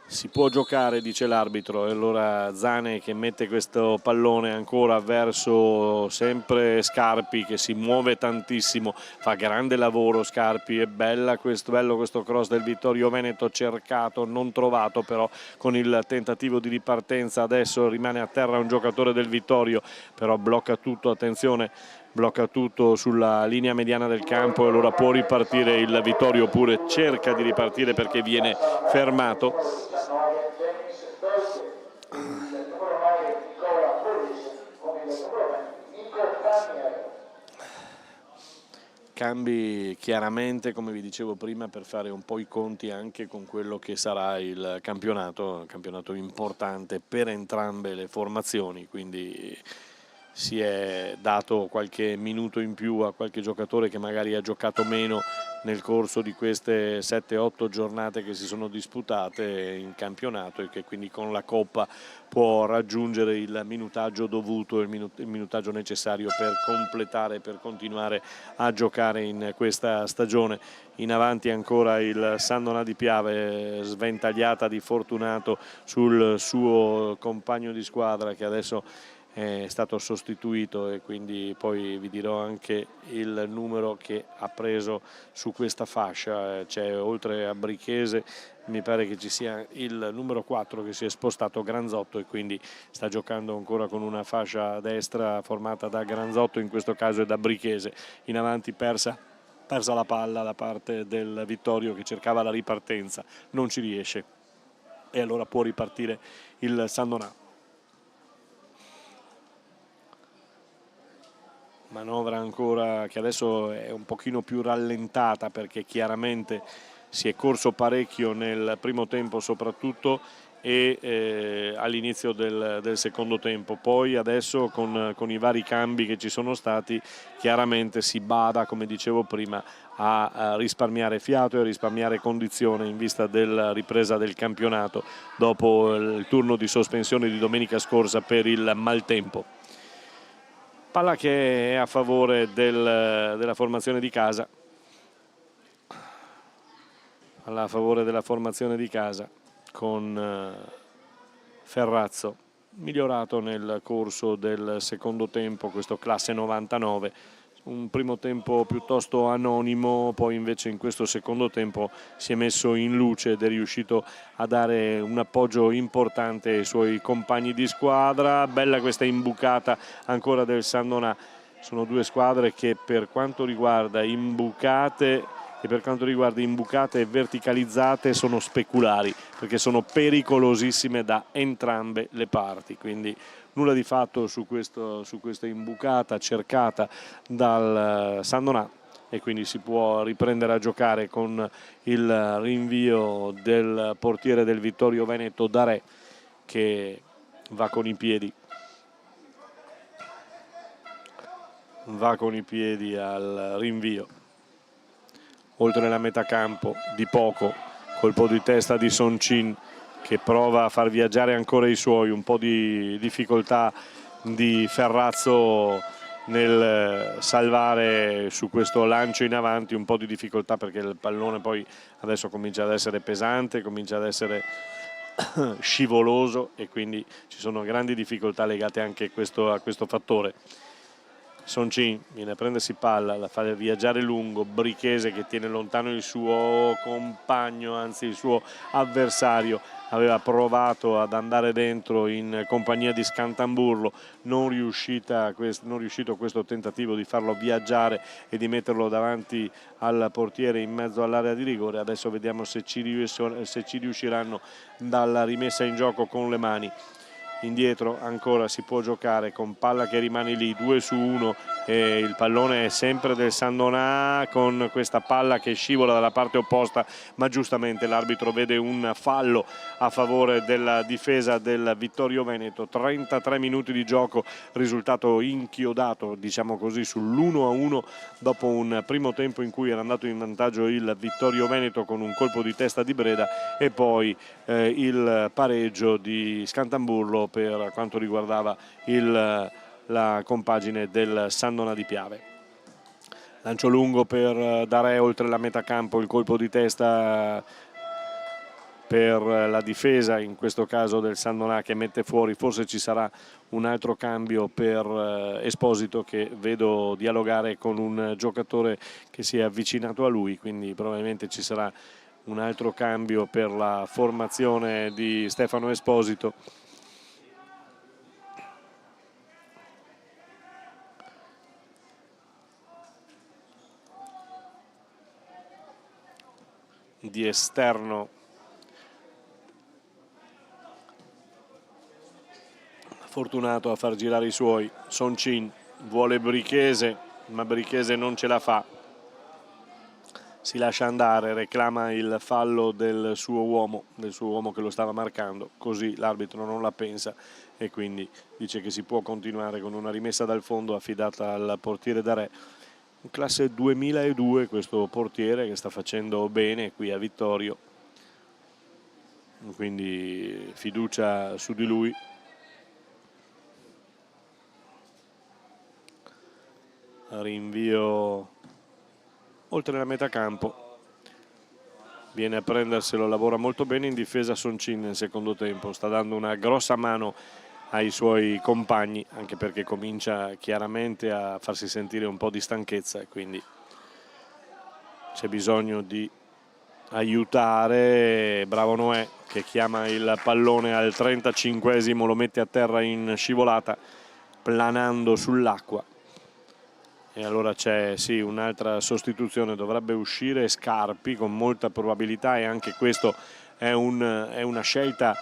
Si può giocare, dice l'arbitro, e allora Zane che mette questo pallone ancora verso sempre Scarpi, che si muove tantissimo, fa grande lavoro Scarpi. È bello questo cross del Vittorio Veneto, cercato, non trovato, però con il tentativo di ripartenza adesso rimane a terra un giocatore del Vittorio, però blocca tutto, attenzione, blocca tutto sulla linea mediana del campo, e allora può ripartire il Vittorio, oppure cerca di ripartire perché viene fermato. Cambi chiaramente, come vi dicevo prima, per fare un po' i conti anche con quello che sarà il campionato, un campionato importante per entrambe le formazioni, quindi si è dato qualche minuto in più a qualche giocatore che magari ha giocato meno nel corso di queste 7-8 giornate che si sono disputate in campionato, e che quindi con la Coppa può raggiungere il minutaggio dovuto, il minutaggio necessario per completare, per continuare a giocare in questa stagione. In avanti ancora il Sandona di Piave, sventagliata di Fortunato sul suo compagno di squadra, che adesso è stato sostituito, e quindi poi vi dirò anche il numero che ha preso su questa fascia. C'è, oltre a Brichese, mi pare che ci sia il numero 4 che si è spostato, Granzotto, e quindi sta giocando ancora con una fascia destra formata da Granzotto, in questo caso è da Brichese. In avanti persa la palla da parte del Vittorio, che cercava la ripartenza, non ci riesce, e allora può ripartire il Sandonà. Manovra ancora che adesso è un pochino più rallentata, perché chiaramente si è corso parecchio nel primo tempo soprattutto, e all'inizio del secondo tempo. Poi adesso con i vari cambi che ci sono stati, chiaramente si bada, come dicevo prima, a risparmiare fiato e a risparmiare condizione in vista della ripresa del campionato dopo il turno di sospensione di domenica scorsa per il maltempo. Palla che è a favore della formazione di casa, a favore della formazione di casa, con Ferrazzo, migliorato nel corso del secondo tempo, questo classe 99, un primo tempo piuttosto anonimo, poi invece in questo secondo tempo si è messo in luce ed è riuscito a dare un appoggio importante ai suoi compagni di squadra. Bella questa imbucata ancora del Sandonà. Sono due squadre che per quanto riguarda imbucate e verticalizzate sono speculari, perché sono pericolosissime da entrambe le parti, quindi nulla di fatto su questa imbucata cercata dal Sandonà, e quindi si può riprendere a giocare con il rinvio del portiere del Vittorio Veneto, Darè, che va con i piedi al rinvio. Oltre la metà campo, di poco, colpo di testa di Soncin, che prova a far viaggiare ancora i suoi, un po' di difficoltà di Ferrazzo nel salvare su questo lancio in avanti, un po' di difficoltà perché il pallone poi adesso comincia ad essere pesante, comincia ad essere scivoloso, e quindi ci sono grandi difficoltà legate anche a questo fattore. Soncin viene a prendersi palla, la fa viaggiare lungo, Brichese che tiene lontano il suo compagno, anzi il suo avversario. Aveva provato ad andare dentro in compagnia di Scantamburlo, non riuscito questo tentativo di farlo viaggiare e di metterlo davanti al portiere in mezzo all'area di rigore. Adesso vediamo se ci riusciranno dalla rimessa in gioco con le mani. Indietro ancora si può giocare con palla che rimane lì, 2 su 1, e il pallone è sempre del Sandonà, con questa palla che scivola dalla parte opposta, ma giustamente l'arbitro vede un fallo a favore della difesa del Vittorio Veneto. 33 minuti di gioco, risultato inchiodato, diciamo così, sull'1-1 dopo un primo tempo in cui era andato in vantaggio il Vittorio Veneto con un colpo di testa di Breda, e poi il pareggio di Scantamburlo per quanto riguardava la compagine del Sandonà di Piave. Lancio lungo per Darè oltre la metà campo, il colpo di testa per la difesa, in questo caso del Sandonà, che mette fuori. Forse ci sarà un altro cambio per Esposito, che vedo dialogare con un giocatore che si è avvicinato a lui, quindi probabilmente ci sarà un altro cambio per la formazione di Stefano Esposito. Di esterno fortunato a far girare i suoi, Soncin vuole Brichese, ma Brichese non ce la fa, si lascia andare, reclama il fallo del suo uomo che lo stava marcando, così l'arbitro non la pensa e quindi dice che si può continuare con una rimessa dal fondo affidata al portiere Darè. Classe 2002 questo portiere, che sta facendo bene qui a Vittorio, quindi fiducia su di lui. Rinvio oltre la metà campo, viene a prenderselo, lavora molto bene in difesa Soncin nel secondo tempo, sta dando una grossa mano ai suoi compagni, anche perché comincia chiaramente a farsi sentire un po' di stanchezza e quindi c'è bisogno di aiutare. Bravo Noè che chiama il pallone al 35esimo, lo mette a terra in scivolata planando sull'acqua. E allora c'è sì un'altra sostituzione, dovrebbe uscire Scarpi con molta probabilità, e anche questo è una scelta,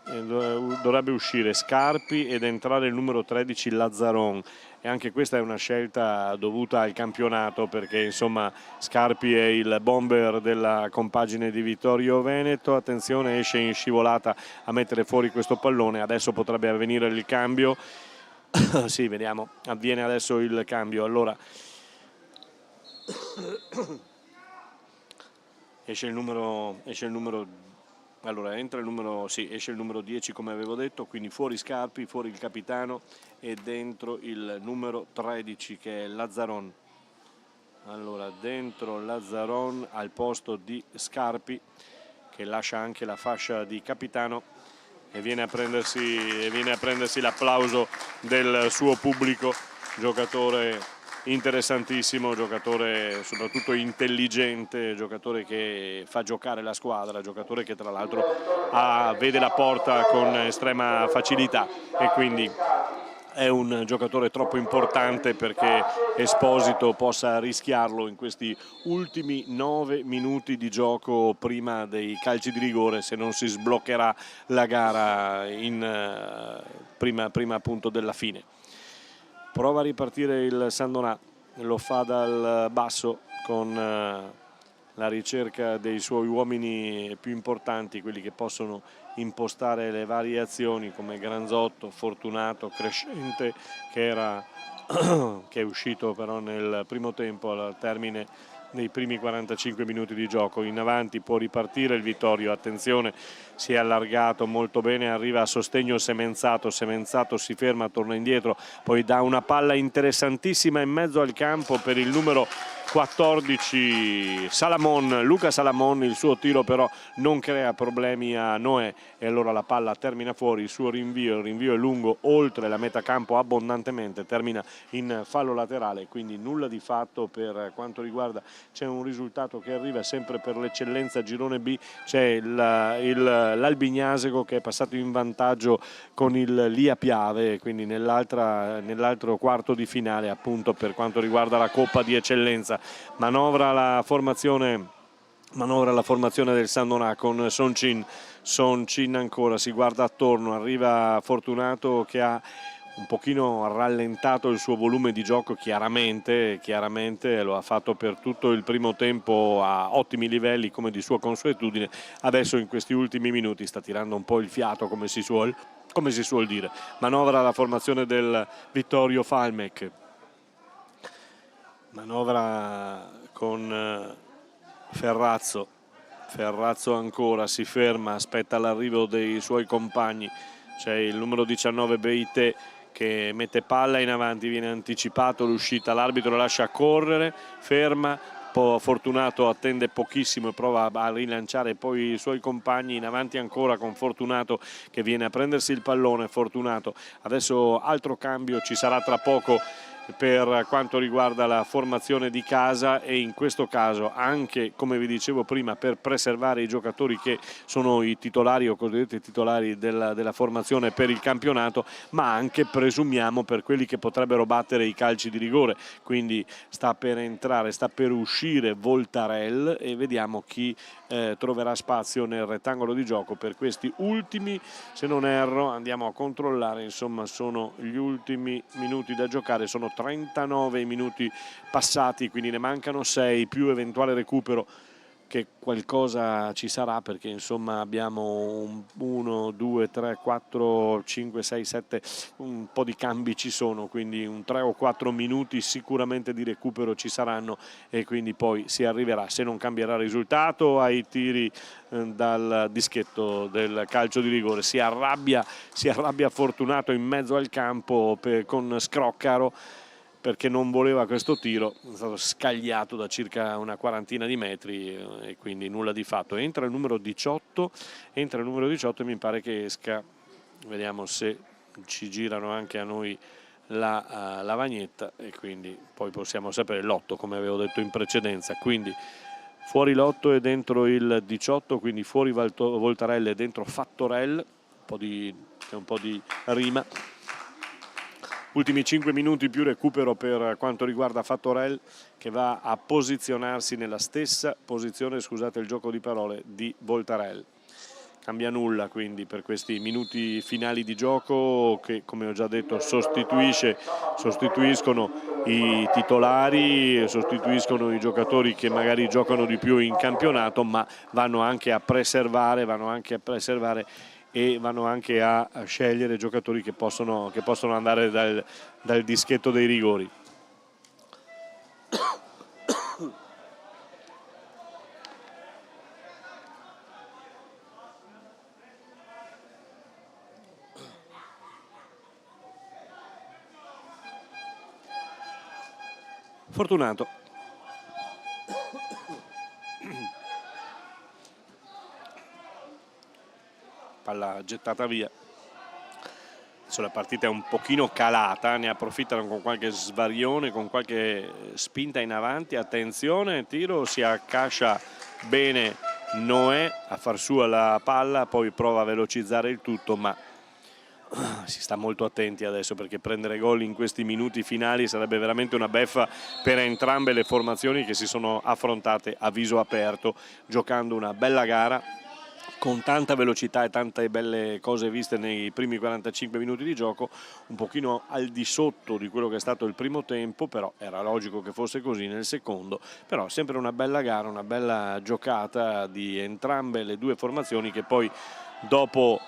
dovrebbe uscire Scarpi ed entrare il numero 13 Lazzaron, e anche questa è una scelta dovuta al campionato, perché insomma Scarpi è il bomber della compagine di Vittorio Veneto. Attenzione, esce in scivolata a mettere fuori questo pallone, adesso potrebbe avvenire il cambio. Sì, vediamo, avviene adesso il cambio. Allora esce il numero allora entra il numero, sì, esce il numero 10 come avevo detto, quindi fuori Scarpi, fuori il capitano e dentro il numero 13 che è Lazzaron. Allora dentro Lazzaron al posto di Scarpi, che lascia anche la fascia di capitano e viene a prendersi l'applauso del suo pubblico. Giocatore interessantissimo, giocatore soprattutto intelligente, giocatore che fa giocare la squadra, giocatore che tra l'altro vede la porta con estrema facilità, e quindi è un giocatore troppo importante perché Esposito possa rischiarlo in questi ultimi 9 minuti di gioco prima dei calci di rigore, se non si sbloccherà la gara prima appunto della fine. Prova a ripartire il Sandonà, lo fa dal basso con la ricerca dei suoi uomini più importanti, quelli che possono impostare le varie azioni, come Granzotto, Fortunato, Crescente, che è uscito però nel primo tempo al termine nei primi 45 minuti di gioco. In avanti può ripartire il Vittorio, attenzione, si è allargato molto bene, arriva a sostegno Semenzato si ferma, torna indietro, poi dà una palla interessantissima in mezzo al campo per il numero 14 Salamon, Luca Salamon. Il suo tiro però non crea problemi a Noè e allora la palla termina fuori. Il rinvio è lungo oltre la metà campo abbondantemente, termina in fallo laterale, quindi nulla di fatto per quanto riguarda. C'è un risultato che arriva sempre per l'eccellenza girone B, c'è l'Albignasego che è passato in vantaggio con il Lia Piave, quindi nell'altro quarto di finale appunto per quanto riguarda la Coppa di Eccellenza. Manovra la formazione del Sandonà con Soncin ancora, si guarda attorno, arriva Fortunato che ha un pochino rallentato il suo volume di gioco, chiaramente lo ha fatto per tutto il primo tempo a ottimi livelli come di sua consuetudine. Adesso in questi ultimi minuti sta tirando un po' il fiato, come si suol dire. Manovra la formazione del Vittorio Falmec, manovra con Ferrazzo ancora, si ferma, aspetta l'arrivo dei suoi compagni. C'è il numero 19 Beite che mette palla in avanti, viene anticipato l'uscita, l'arbitro lascia correre, ferma, Fortunato attende pochissimo e prova a rilanciare poi i suoi compagni. In avanti ancora con Fortunato che viene a prendersi il pallone. Fortunato, adesso altro cambio ci sarà tra poco per quanto riguarda la formazione di casa, e in questo caso anche, come vi dicevo prima, per preservare i giocatori che sono i titolari o cosiddetti titolari della formazione per il campionato, ma anche, presumiamo, per quelli che potrebbero battere i calci di rigore. Quindi sta per uscire Voltarel e vediamo chi troverà spazio nel rettangolo di gioco per questi ultimi, se non erro, andiamo a controllare, insomma sono gli ultimi minuti da giocare, sono 39 minuti passati, quindi ne mancano 6 più eventuale recupero, che qualcosa ci sarà, perché insomma abbiamo 1, 2, 3, 4, 5, 6, 7, un po' di cambi ci sono, quindi un 3 o 4 minuti sicuramente di recupero ci saranno, e quindi poi si arriverà, se non cambierà risultato, ai tiri dal dischetto del calcio di rigore. Si arrabbia Fortunato in mezzo al campo con Scroccaro, perché non voleva questo tiro, è stato scagliato da circa una quarantina di metri e quindi nulla di fatto. Entra il numero 18 e mi pare che esca, vediamo se ci girano anche a noi la lavagnetta e quindi poi possiamo sapere l'otto, come avevo detto in precedenza. Quindi fuori l'8 e dentro il 18, quindi fuori Voltarelle e dentro Fattorel, c'è un po' di rima. Ultimi 5 minuti più recupero per quanto riguarda Fattorel, che va a posizionarsi nella stessa posizione, scusate il gioco di parole, di Voltarel. Cambia nulla quindi per questi minuti finali di gioco che, come ho già detto, sostituiscono i titolari, sostituiscono i giocatori che magari giocano di più in campionato, ma vanno anche a preservare e vanno anche a scegliere giocatori che possono andare dal dischetto dei rigori. Fortunato. Palla gettata via. Adesso la partita è un pochino calata, ne approfittano con qualche svarione, con qualche spinta in avanti. Attenzione, tiro, si accascia bene Noè a far sua la palla, poi prova a velocizzare il tutto, ma si sta molto attenti adesso, perché prendere gol in questi minuti finali sarebbe veramente una beffa per entrambe le formazioni che si sono affrontate a viso aperto, giocando una bella gara con tanta velocità e tante belle cose viste nei primi 45 minuti di gioco, un pochino al di sotto di quello che è stato il primo tempo, però era logico che fosse così nel secondo. Però sempre una bella gara, una bella giocata di entrambe le due formazioni, che poi dopo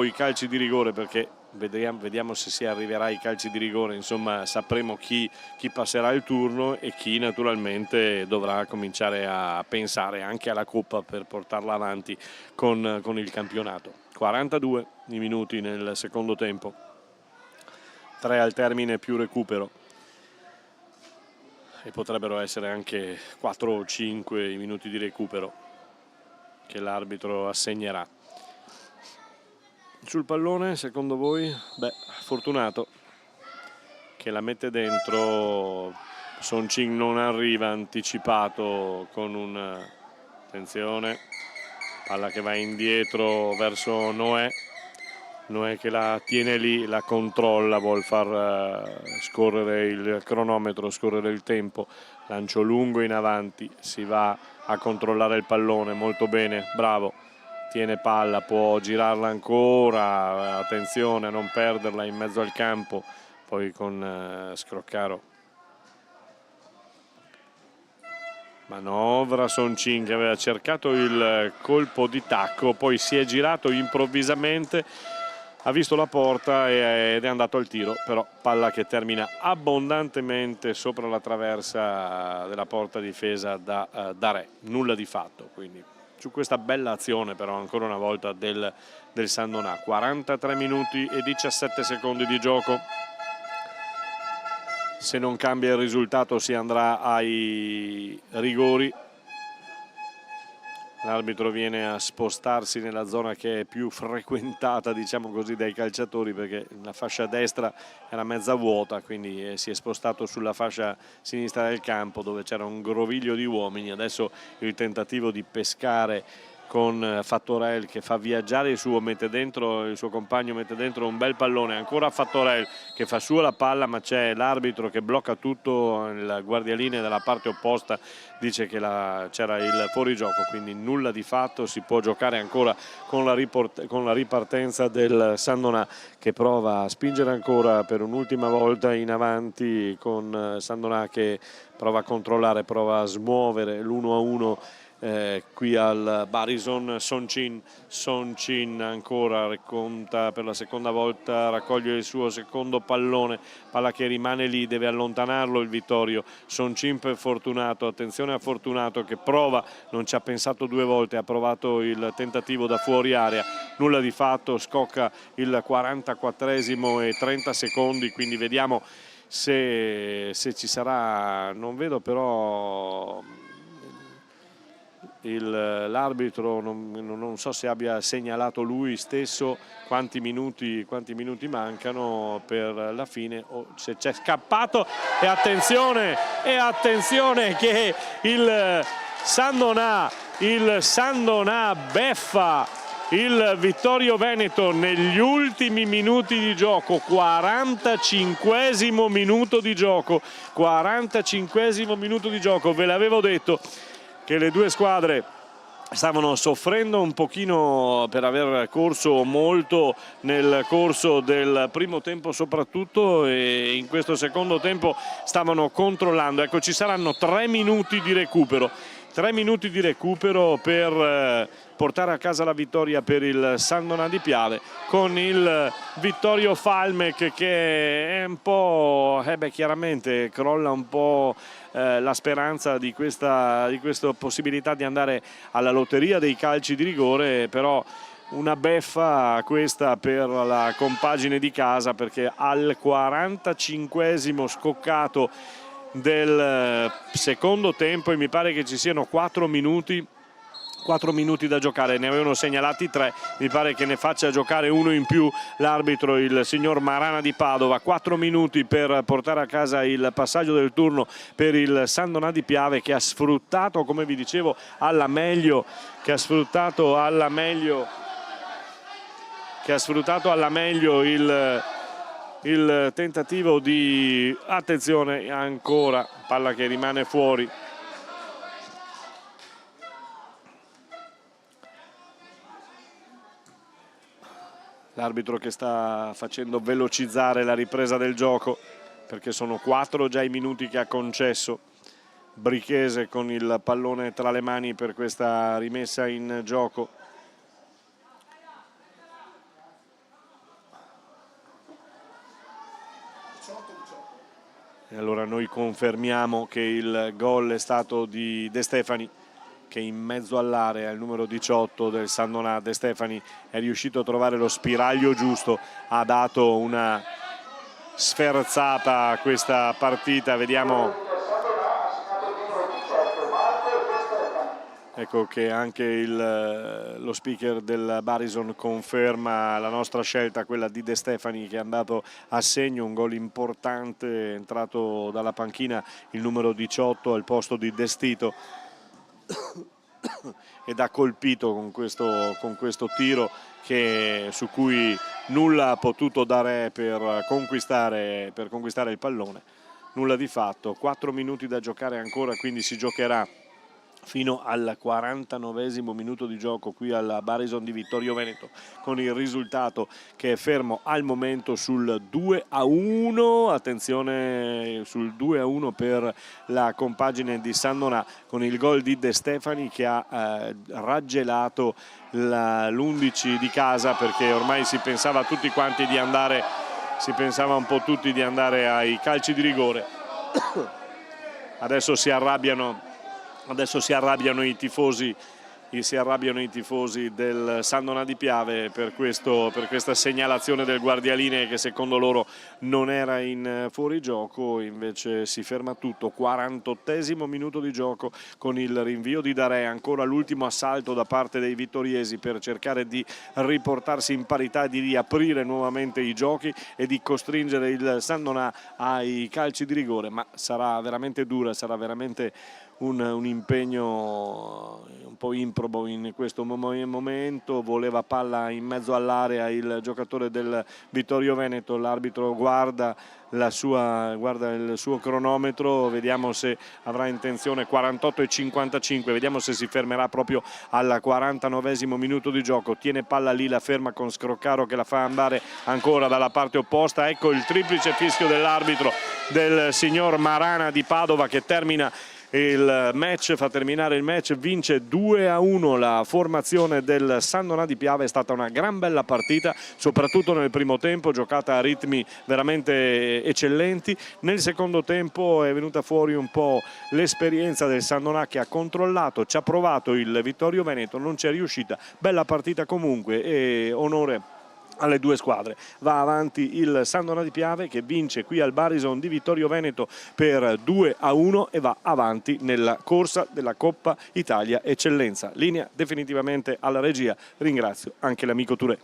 i calci di rigore, perché vediamo se si arriverà ai calci di rigore, insomma sapremo chi passerà il turno e chi naturalmente dovrà cominciare a pensare anche alla Coppa per portarla avanti con il campionato. 42 i minuti nel secondo tempo, 3 al termine più recupero, e potrebbero essere anche 4 o 5 i minuti di recupero che l'arbitro assegnerà. Sul pallone, secondo voi? Fortunato, che la mette dentro. Soncin non arriva, anticipato con attenzione, palla che va indietro verso Noè che la tiene lì, la controlla, vuol far scorrere il cronometro, scorrere il tempo. Lancio lungo in avanti, si va a controllare il pallone, molto bene, bravo. Tiene palla, può girarla ancora, attenzione a non perderla in mezzo al campo, poi con Scroccaro. Manovra Soncin, che aveva cercato il colpo di tacco, poi si è girato improvvisamente, ha visto la porta ed è andato al tiro, però palla che termina abbondantemente sopra la traversa della porta difesa da Re, nulla di fatto. Quindi su questa bella azione però ancora una volta del Sandonà. 43 minuti e 17 secondi di gioco. Se non cambia il risultato si andrà ai rigori. L'arbitro viene a spostarsi nella zona che è più frequentata, diciamo così, dai calciatori, perché la fascia destra era mezza vuota, quindi si è spostato sulla fascia sinistra del campo dove c'era un groviglio di uomini. Adesso il tentativo di pescare con Fattorel, che fa viaggiare il suo compagno, mette dentro un bel pallone, ancora Fattorel che fa sua la palla, ma c'è l'arbitro che blocca tutto, il guardialinea dalla parte opposta dice che c'era il fuorigioco, quindi nulla di fatto. Si può giocare ancora con la ripartenza del Sandonà, che prova a spingere ancora per un'ultima volta in avanti, con Sandonà che prova a controllare, prova a smuovere l'1-1 qui al Barison. Soncin ancora racconta per la seconda volta, raccoglie il suo secondo pallone, palla che rimane lì, deve allontanarlo il Vittorio. Soncin per Fortunato, attenzione a Fortunato che prova, non ci ha pensato due volte, ha provato il tentativo da fuori area, nulla di fatto. Scocca il 44esimo e 30 secondi, quindi vediamo se ci sarà, non vedo però l'arbitro non so se abbia segnalato lui stesso quanti minuti mancano per la fine o se c'è scappato, e attenzione che il Sandonà beffa il Vittorio Veneto negli ultimi minuti di gioco, 45esimo minuto di gioco, ve l'avevo detto che le due squadre stavano soffrendo un pochino per aver corso molto nel corso del primo tempo soprattutto, e in questo secondo tempo stavano controllando. Ecco, ci saranno 3 minuti di recupero. 3 minuti di recupero per portare a casa la vittoria per il Sandonà di Piave, con il Vittorio Falmec che è un po', chiaramente crolla un po' la speranza di questa possibilità di andare alla lotteria dei calci di rigore, però una beffa questa per la compagine di casa, perché al 45esimo scoccato del secondo tempo, e mi pare che ci siano 4 minuti da giocare, ne avevano segnalati 3, mi pare che ne faccia giocare uno in più l'arbitro, il signor Marana di Padova. 4 minuti per portare a casa il passaggio del turno per il Sandonà di Piave, che ha sfruttato, come vi dicevo, alla meglio il tentativo di, attenzione, ancora palla che rimane fuori. L'arbitro che sta facendo velocizzare la ripresa del gioco, perché sono 4 già i minuti che ha concesso. Brichese con il pallone tra le mani per questa rimessa in gioco. E allora noi confermiamo che il gol è stato di De Stefani, che in mezzo all'area, il numero 18 del Sandonà, De Stefani, è riuscito a trovare lo spiraglio giusto, ha dato una sferzata a questa partita. Vediamo, ecco che anche lo speaker del Barison conferma la nostra scelta, quella di De Stefani, che è andato a segno, un gol importante, è entrato dalla panchina il numero 18 al posto di Destito ed ha colpito con questo tiro su cui nulla ha potuto dare per conquistare il pallone. Nulla di fatto. 4 minuti da giocare ancora, quindi si giocherà fino al 49esimo minuto di gioco qui al Barison di Vittorio Veneto, con il risultato che è fermo al momento sul 2-1. Attenzione, sul 2-1 per la compagine di Sandonà, con il gol di De Stefani che ha raggelato l'11 di casa, perché ormai si pensava tutti quanti di andare, ai calci di rigore. Adesso si arrabbiano i tifosi del Sandonà di Piave per questa segnalazione del guardialine, che secondo loro non era in fuorigioco. Invece si ferma tutto. 48esimo minuto di gioco, con il rinvio di Dare, ancora l'ultimo assalto da parte dei vittoriesi per cercare di riportarsi in parità, di riaprire nuovamente i giochi e di costringere il Sandonà ai calci di rigore, ma sarà veramente dura, sarà veramente un impegno un po' improbo in questo momento. Voleva palla in mezzo all'area il giocatore del Vittorio Veneto, l'arbitro guarda il suo cronometro, vediamo se avrà intenzione. 48:55, vediamo se si fermerà proprio al 49esimo minuto di gioco. Tiene palla lì, la ferma con Scroccaro che la fa andare ancora dalla parte opposta. Ecco il triplice fischio dell'arbitro, del signor Marana di Padova, che termina il match, fa terminare il match. Vince 2-1 la formazione del Sandonà di Piave. È stata una gran bella partita, soprattutto nel primo tempo, giocata a ritmi veramente eccellenti. Nel secondo tempo è venuta fuori un po' l'esperienza del Sandonà, che ha controllato, ci ha provato il Vittorio Veneto, non ci è riuscita. Bella partita comunque, e onore alle due squadre. Va avanti il San Donà di Piave che vince qui al Barison di Vittorio Veneto per 2-1 e va avanti nella corsa della Coppa Italia Eccellenza. Linea definitivamente alla regia, ringrazio anche l'amico Touré.